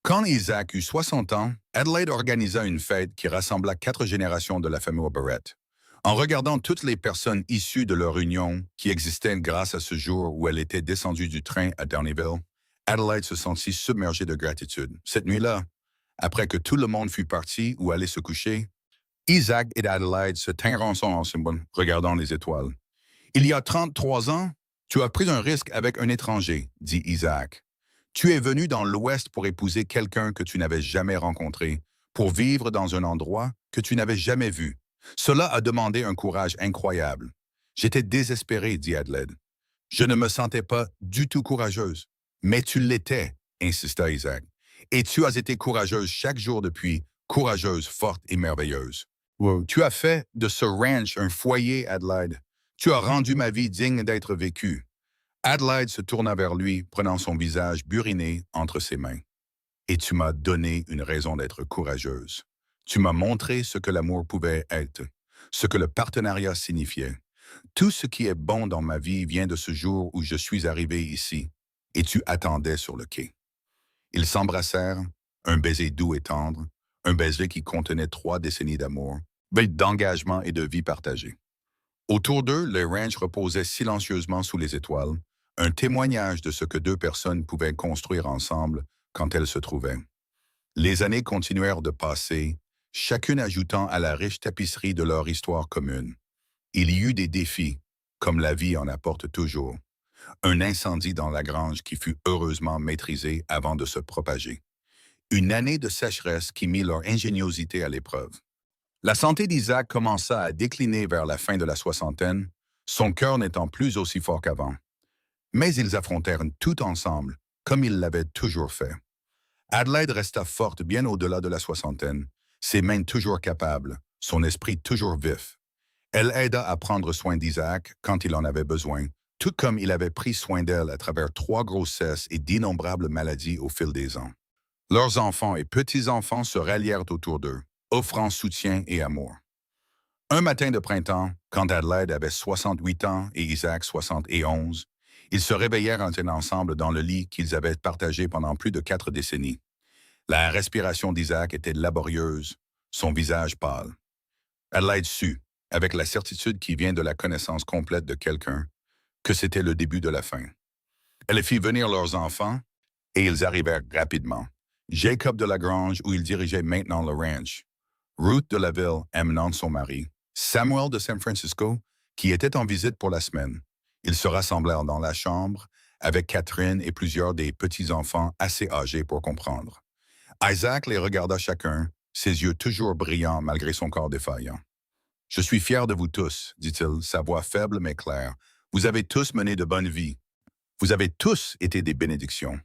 Quand Isaac eut 60 ans, Adelaide organisa une fête qui rassembla 4 générations de la famille Barrett. En regardant toutes les personnes issues de leur union qui existaient grâce à ce jour où elle était descendue du train à Downeyville, Adelaide se sentit submergée de gratitude. Cette nuit-là, après que tout le monde fut parti ou allé se coucher, Isaac et Adelaide se tinrent ensemble, regardant les étoiles. Il y a 33 ans, tu as pris un risque avec un étranger, dit Isaac. Tu es venu dans l'Ouest pour épouser quelqu'un que tu n'avais jamais rencontré, pour vivre dans un endroit que tu n'avais jamais vu. Cela a demandé un courage incroyable. J'étais désespéré, dit Adelaide. Je ne me sentais pas du tout courageuse. Mais tu l'étais, insista Isaac. Et tu as été courageuse chaque jour depuis, courageuse, forte et merveilleuse. Wow. Tu as fait de ce ranch un foyer, Adelaide. Tu as rendu ma vie digne d'être vécue. Adelaide se tourna vers lui, prenant son visage buriné entre ses mains. Et tu m'as donné une raison d'être courageuse. Tu m'as montré ce que l'amour pouvait être, ce que le partenariat signifiait. Tout ce qui est bon dans ma vie vient de ce jour où je suis arrivé ici, et tu attendais sur le quai. Ils s'embrassèrent, un baiser doux et tendre, un baiser qui contenait 3 décennies d'amour, d'engagement et de vie partagée. Autour d'eux, le ranch reposait silencieusement sous les étoiles, un témoignage de ce que 2 personnes pouvaient construire ensemble quand elles se trouvaient. Les années continuèrent de passer, chacune ajoutant à la riche tapisserie de leur histoire commune. Il y eut des défis, comme la vie en apporte toujours. Un incendie dans la grange qui fut heureusement maîtrisé avant de se propager. Une année de sécheresse qui mit leur ingéniosité à l'épreuve. La santé d'Isaac commença à décliner vers la fin de la soixantaine, son cœur n'étant plus aussi fort qu'avant. Mais ils affrontèrent tout ensemble, comme ils l'avaient toujours fait. Adelaide resta forte bien au-delà de la soixantaine, ses mains toujours capables, son esprit toujours vif. Elle aida à prendre soin d'Isaac quand il en avait besoin, tout comme il avait pris soin d'elle à travers 3 grossesses et d'innombrables maladies au fil des ans. Leurs enfants et petits-enfants se rallièrent autour d'eux, offrant soutien et amour. Un matin de printemps, quand Adelaide avait 68 ans et Isaac 71, ils se réveillèrent ensemble dans le lit qu'ils avaient partagé pendant plus de 4 décennies. La respiration d'Isaac était laborieuse, son visage pâle. Adelaide sut, avec la certitude qui vient de la connaissance complète de quelqu'un, que c'était le début de la fin. Elle fit venir leurs enfants, et ils arrivèrent rapidement. Jacob de la Grange, où il dirigeait maintenant le ranch. Ruth de la Ville, amenant son mari. Samuel de San Francisco, qui était en visite pour la semaine. Ils se rassemblèrent dans la chambre, avec Catherine et plusieurs des petits-enfants assez âgés pour comprendre. Isaac les regarda chacun, ses yeux toujours brillants malgré son corps défaillant. « Je suis fier de vous tous, dit-il, sa voix faible mais claire. Vous avez tous mené de bonnes vies. Vous avez tous été des bénédictions. »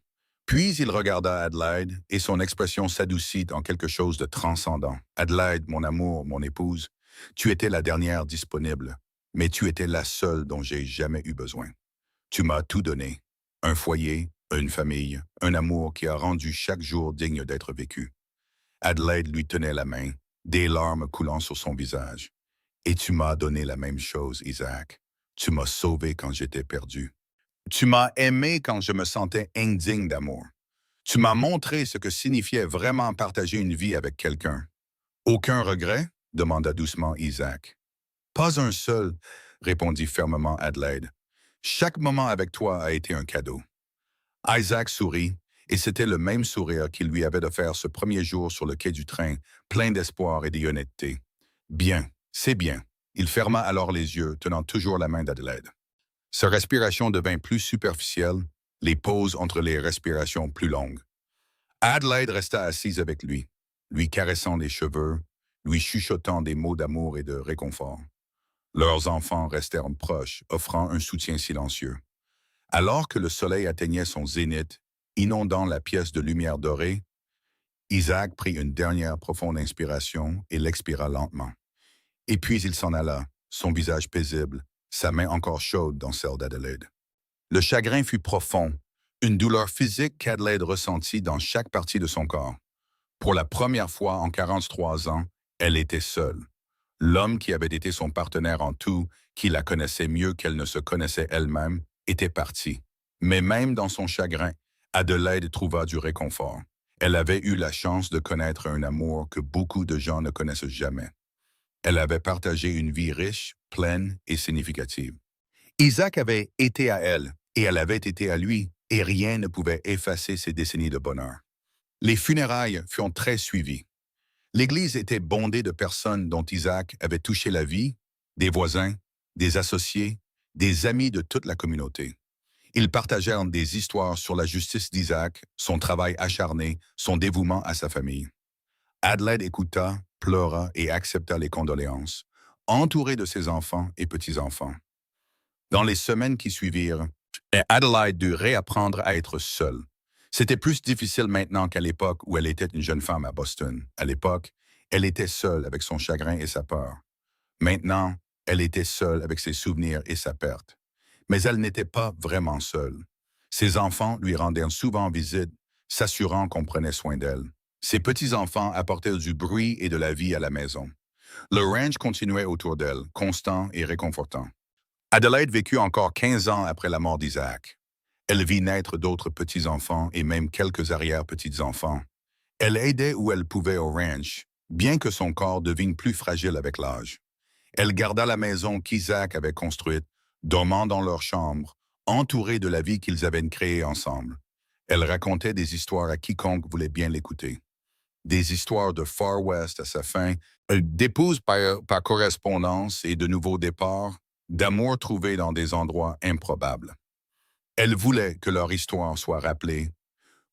Puis il regarda Adelaide et son expression s'adoucit en quelque chose de transcendant. « Adelaide, mon amour, mon épouse, tu étais la dernière disponible, mais tu étais la seule dont j'ai jamais eu besoin. Tu m'as tout donné, un foyer, une famille, un amour qui a rendu chaque jour digne d'être vécu. » Adelaide lui tenait la main, des larmes coulant sur son visage. « Et tu m'as donné la même chose, Isaac. Tu m'as sauvé quand j'étais perdu. Tu m'as aimé quand je me sentais indigne d'amour. Tu m'as montré ce que signifiait vraiment partager une vie avec quelqu'un. Aucun regret? Demanda doucement Isaac. Pas un seul, répondit fermement Adelaide. Chaque moment avec toi a été un cadeau. Isaac sourit, et c'était le même sourire qu'il lui avait offert ce premier jour sur le quai du train, plein d'espoir et d'honnêteté. Bien, c'est bien. Il ferma alors les yeux, tenant toujours la main d'Adelaide. Sa respiration devint plus superficielle, les pauses entre les respirations plus longues. Adelaide resta assise avec lui caressant les cheveux, lui chuchotant des mots d'amour et de réconfort. Leurs enfants restèrent proches, offrant un soutien silencieux. Alors que le soleil atteignait son zénith, inondant la pièce de lumière dorée, Isaac prit une dernière profonde inspiration et l'expira lentement. Et puis il s'en alla, son visage paisible, sa main encore chaude dans celle d'Adelaide. Le chagrin fut profond, une douleur physique qu'Adelaide ressentit dans chaque partie de son corps. Pour la première fois en 43 ans, elle était seule. L'homme qui avait été son partenaire en tout, qui la connaissait mieux qu'elle ne se connaissait elle-même, était parti. Mais même dans son chagrin, Adelaide trouva du réconfort. Elle avait eu la chance de connaître un amour que beaucoup de gens ne connaissent jamais. Elle avait partagé une vie riche, pleine et significative. Isaac avait été à elle, et elle avait été à lui, et rien ne pouvait effacer ces décennies de bonheur. Les funérailles furent très suivies. L'église était bondée de personnes dont Isaac avait touché la vie, des voisins, des associés, des amis de toute la communauté. Ils partagèrent des histoires sur la justice d'Isaac, son travail acharné, son dévouement à sa famille. Adelaide écouta, pleura et accepta les condoléances, entourée de ses enfants et petits-enfants. Dans les semaines qui suivirent, Adelaide dut réapprendre à être seule. C'était plus difficile maintenant qu'à l'époque où elle était une jeune femme à Boston. À l'époque, elle était seule avec son chagrin et sa peur. Maintenant, elle était seule avec ses souvenirs et sa perte. Mais elle n'était pas vraiment seule. Ses enfants lui rendirent souvent visite, s'assurant qu'on prenait soin d'elle. Ses petits-enfants apportaient du bruit et de la vie à la maison. Le ranch continuait autour d'elle, constant et réconfortant. Adelaide vécut encore 15 ans après la mort d'Isaac. Elle vit naître d'autres petits-enfants et même quelques arrière-petits-enfants. Elle aidait où elle pouvait au ranch, bien que son corps devîne plus fragile avec l'âge. Elle garda la maison qu'Isaac avait construite, dormant dans leur chambre, entourée de la vie qu'ils avaient créée ensemble. Elle racontait des histoires à quiconque voulait bien l'écouter. Des histoires de Far West à sa fin, d'épouses par correspondance et de nouveaux départs, d'amour trouvé dans des endroits improbables. Elle voulait que leur histoire soit rappelée,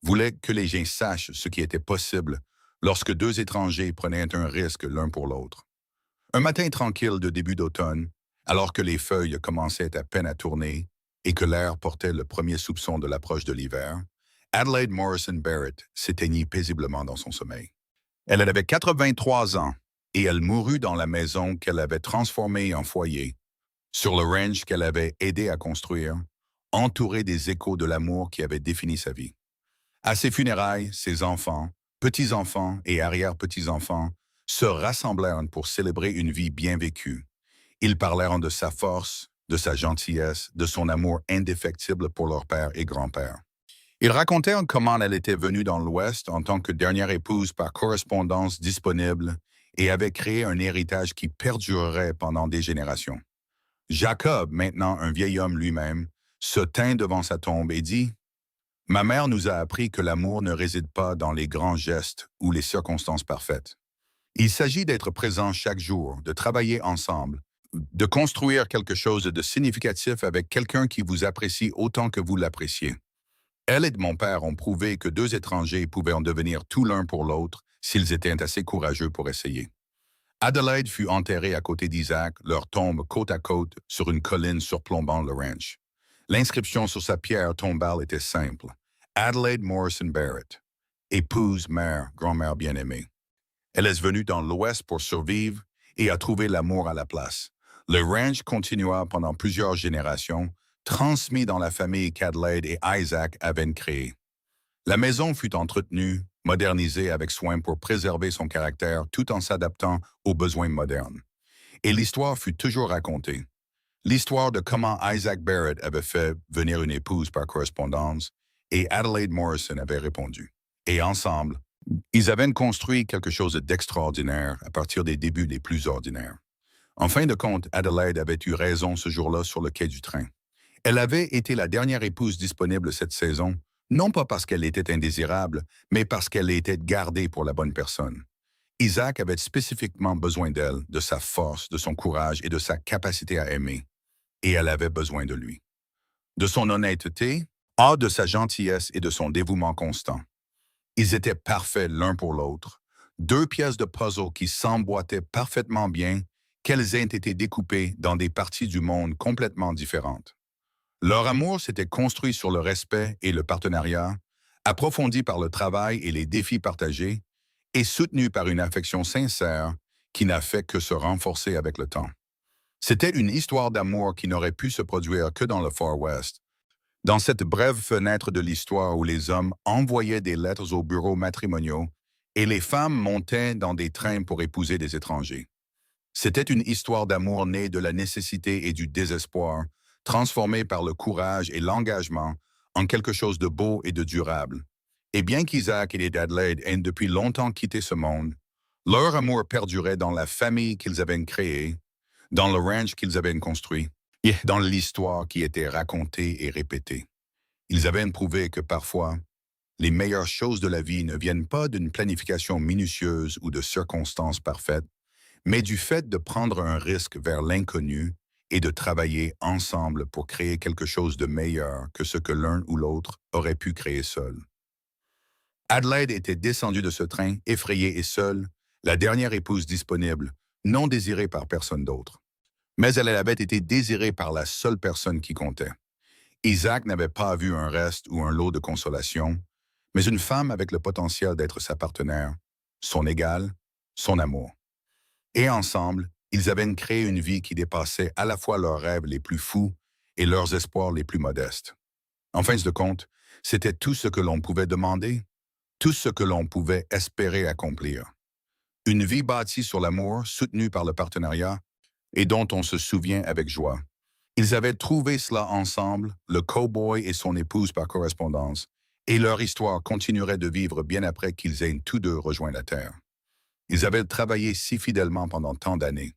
voulait que les gens sachent ce qui était possible lorsque deux étrangers prenaient un risque l'un pour l'autre. Un matin tranquille de début d'automne, alors que les feuilles commençaient à peine à tourner et que l'air portait le premier soupçon de l'approche de l'hiver, Adelaide Morrison Barrett s'éteignit paisiblement dans son sommeil. Elle avait 83 ans et elle mourut dans la maison qu'elle avait transformée en foyer, sur le ranch qu'elle avait aidé à construire, entourée des échos de l'amour qui avait défini sa vie. À ses funérailles, ses enfants, petits-enfants et arrière-petits-enfants se rassemblèrent pour célébrer une vie bien vécue. Ils parlèrent de sa force, de sa gentillesse, de son amour indéfectible pour leur père et grand-père. Ils racontèrent comment elle était venue dans l'Ouest en tant que dernière épouse par correspondance disponible et avait créé un héritage qui perdurerait pendant des générations. Jacob, maintenant un vieil homme lui-même, se tint devant sa tombe et dit « Ma mère nous a appris que l'amour ne réside pas dans les grands gestes ou les circonstances parfaites. Il s'agit d'être présent chaque jour, de travailler ensemble, de construire quelque chose de significatif avec quelqu'un qui vous apprécie autant que vous l'appréciez. Elle et mon père ont prouvé que deux étrangers pouvaient en devenir tout l'un pour l'autre s'ils étaient assez courageux pour essayer. » Adelaide fut enterrée à côté d'Isaac, leur tombe côte à côte sur une colline surplombant le ranch. L'inscription sur sa pierre tombale était simple. Adelaide Morrison Barrett, épouse, mère, grand-mère bien-aimée. Elle est venue dans l'Ouest pour survivre et a trouvé l'amour à la place. Le ranch continua pendant plusieurs générations, transmis dans la famille qu'Adelaide et Isaac avaient créée. La maison fut entretenue, modernisée avec soin pour préserver son caractère tout en s'adaptant aux besoins modernes. Et l'histoire fut toujours racontée. L'histoire de comment Isaac Barrett avait fait venir une épouse par correspondance et Adelaide Morrison avait répondu. Et ensemble, ils avaient construit quelque chose d'extraordinaire à partir des débuts les plus ordinaires. En fin de compte, Adelaide avait eu raison ce jour-là sur le quai du train. Elle avait été la dernière épouse disponible cette saison, non pas parce qu'elle était indésirable, mais parce qu'elle était gardée pour la bonne personne. Isaac avait spécifiquement besoin d'elle, de sa force, de son courage et de sa capacité à aimer. Et elle avait besoin de lui. De son honnêteté, de sa gentillesse et de son dévouement constant. Ils étaient parfaits l'un pour l'autre, deux pièces de puzzle qui s'emboîtaient parfaitement bien, qu'elles aient été découpées dans des parties du monde complètement différentes. Leur amour s'était construit sur le respect et le partenariat, approfondi par le travail et les défis partagés, et soutenu par une affection sincère qui n'a fait que se renforcer avec le temps. C'était une histoire d'amour qui n'aurait pu se produire que dans le Far West, dans cette brève fenêtre de l'histoire où les hommes envoyaient des lettres aux bureaux matrimoniaux et les femmes montaient dans des trains pour épouser des étrangers. C'était une histoire d'amour née de la nécessité et du désespoir, transformée par le courage et l'engagement en quelque chose de beau et de durable. Et bien qu'Isaac et Adelaide aient depuis longtemps quitté ce monde, leur amour perdurait dans la famille qu'ils avaient créée, dans le ranch qu'ils avaient construit, et dans l'histoire qui était racontée et répétée. Ils avaient prouvé que parfois, les meilleures choses de la vie ne viennent pas d'une planification minutieuse ou de circonstances parfaites, mais du fait de prendre un risque vers l'inconnu et de travailler ensemble pour créer quelque chose de meilleur que ce que l'un ou l'autre aurait pu créer seul. Adelaide était descendue de ce train, effrayée et seule, la dernière épouse disponible, non désirée par personne d'autre. Mais elle avait été désirée par la seule personne qui comptait. Isaac n'avait pas vu un reste ou un lot de consolation, mais une femme avec le potentiel d'être sa partenaire, son égale, son amour. Et ensemble, ils avaient créé une vie qui dépassait à la fois leurs rêves les plus fous et leurs espoirs les plus modestes. En fin de compte, c'était tout ce que l'on pouvait demander, tout ce que l'on pouvait espérer accomplir. Une vie bâtie sur l'amour, soutenue par le partenariat, et dont on se souvient avec joie. Ils avaient trouvé cela ensemble, le cow-boy et son épouse par correspondance, et leur histoire continuerait de vivre bien après qu'ils aient tous deux rejoint la Terre. Ils avaient travaillé si fidèlement pendant tant d'années.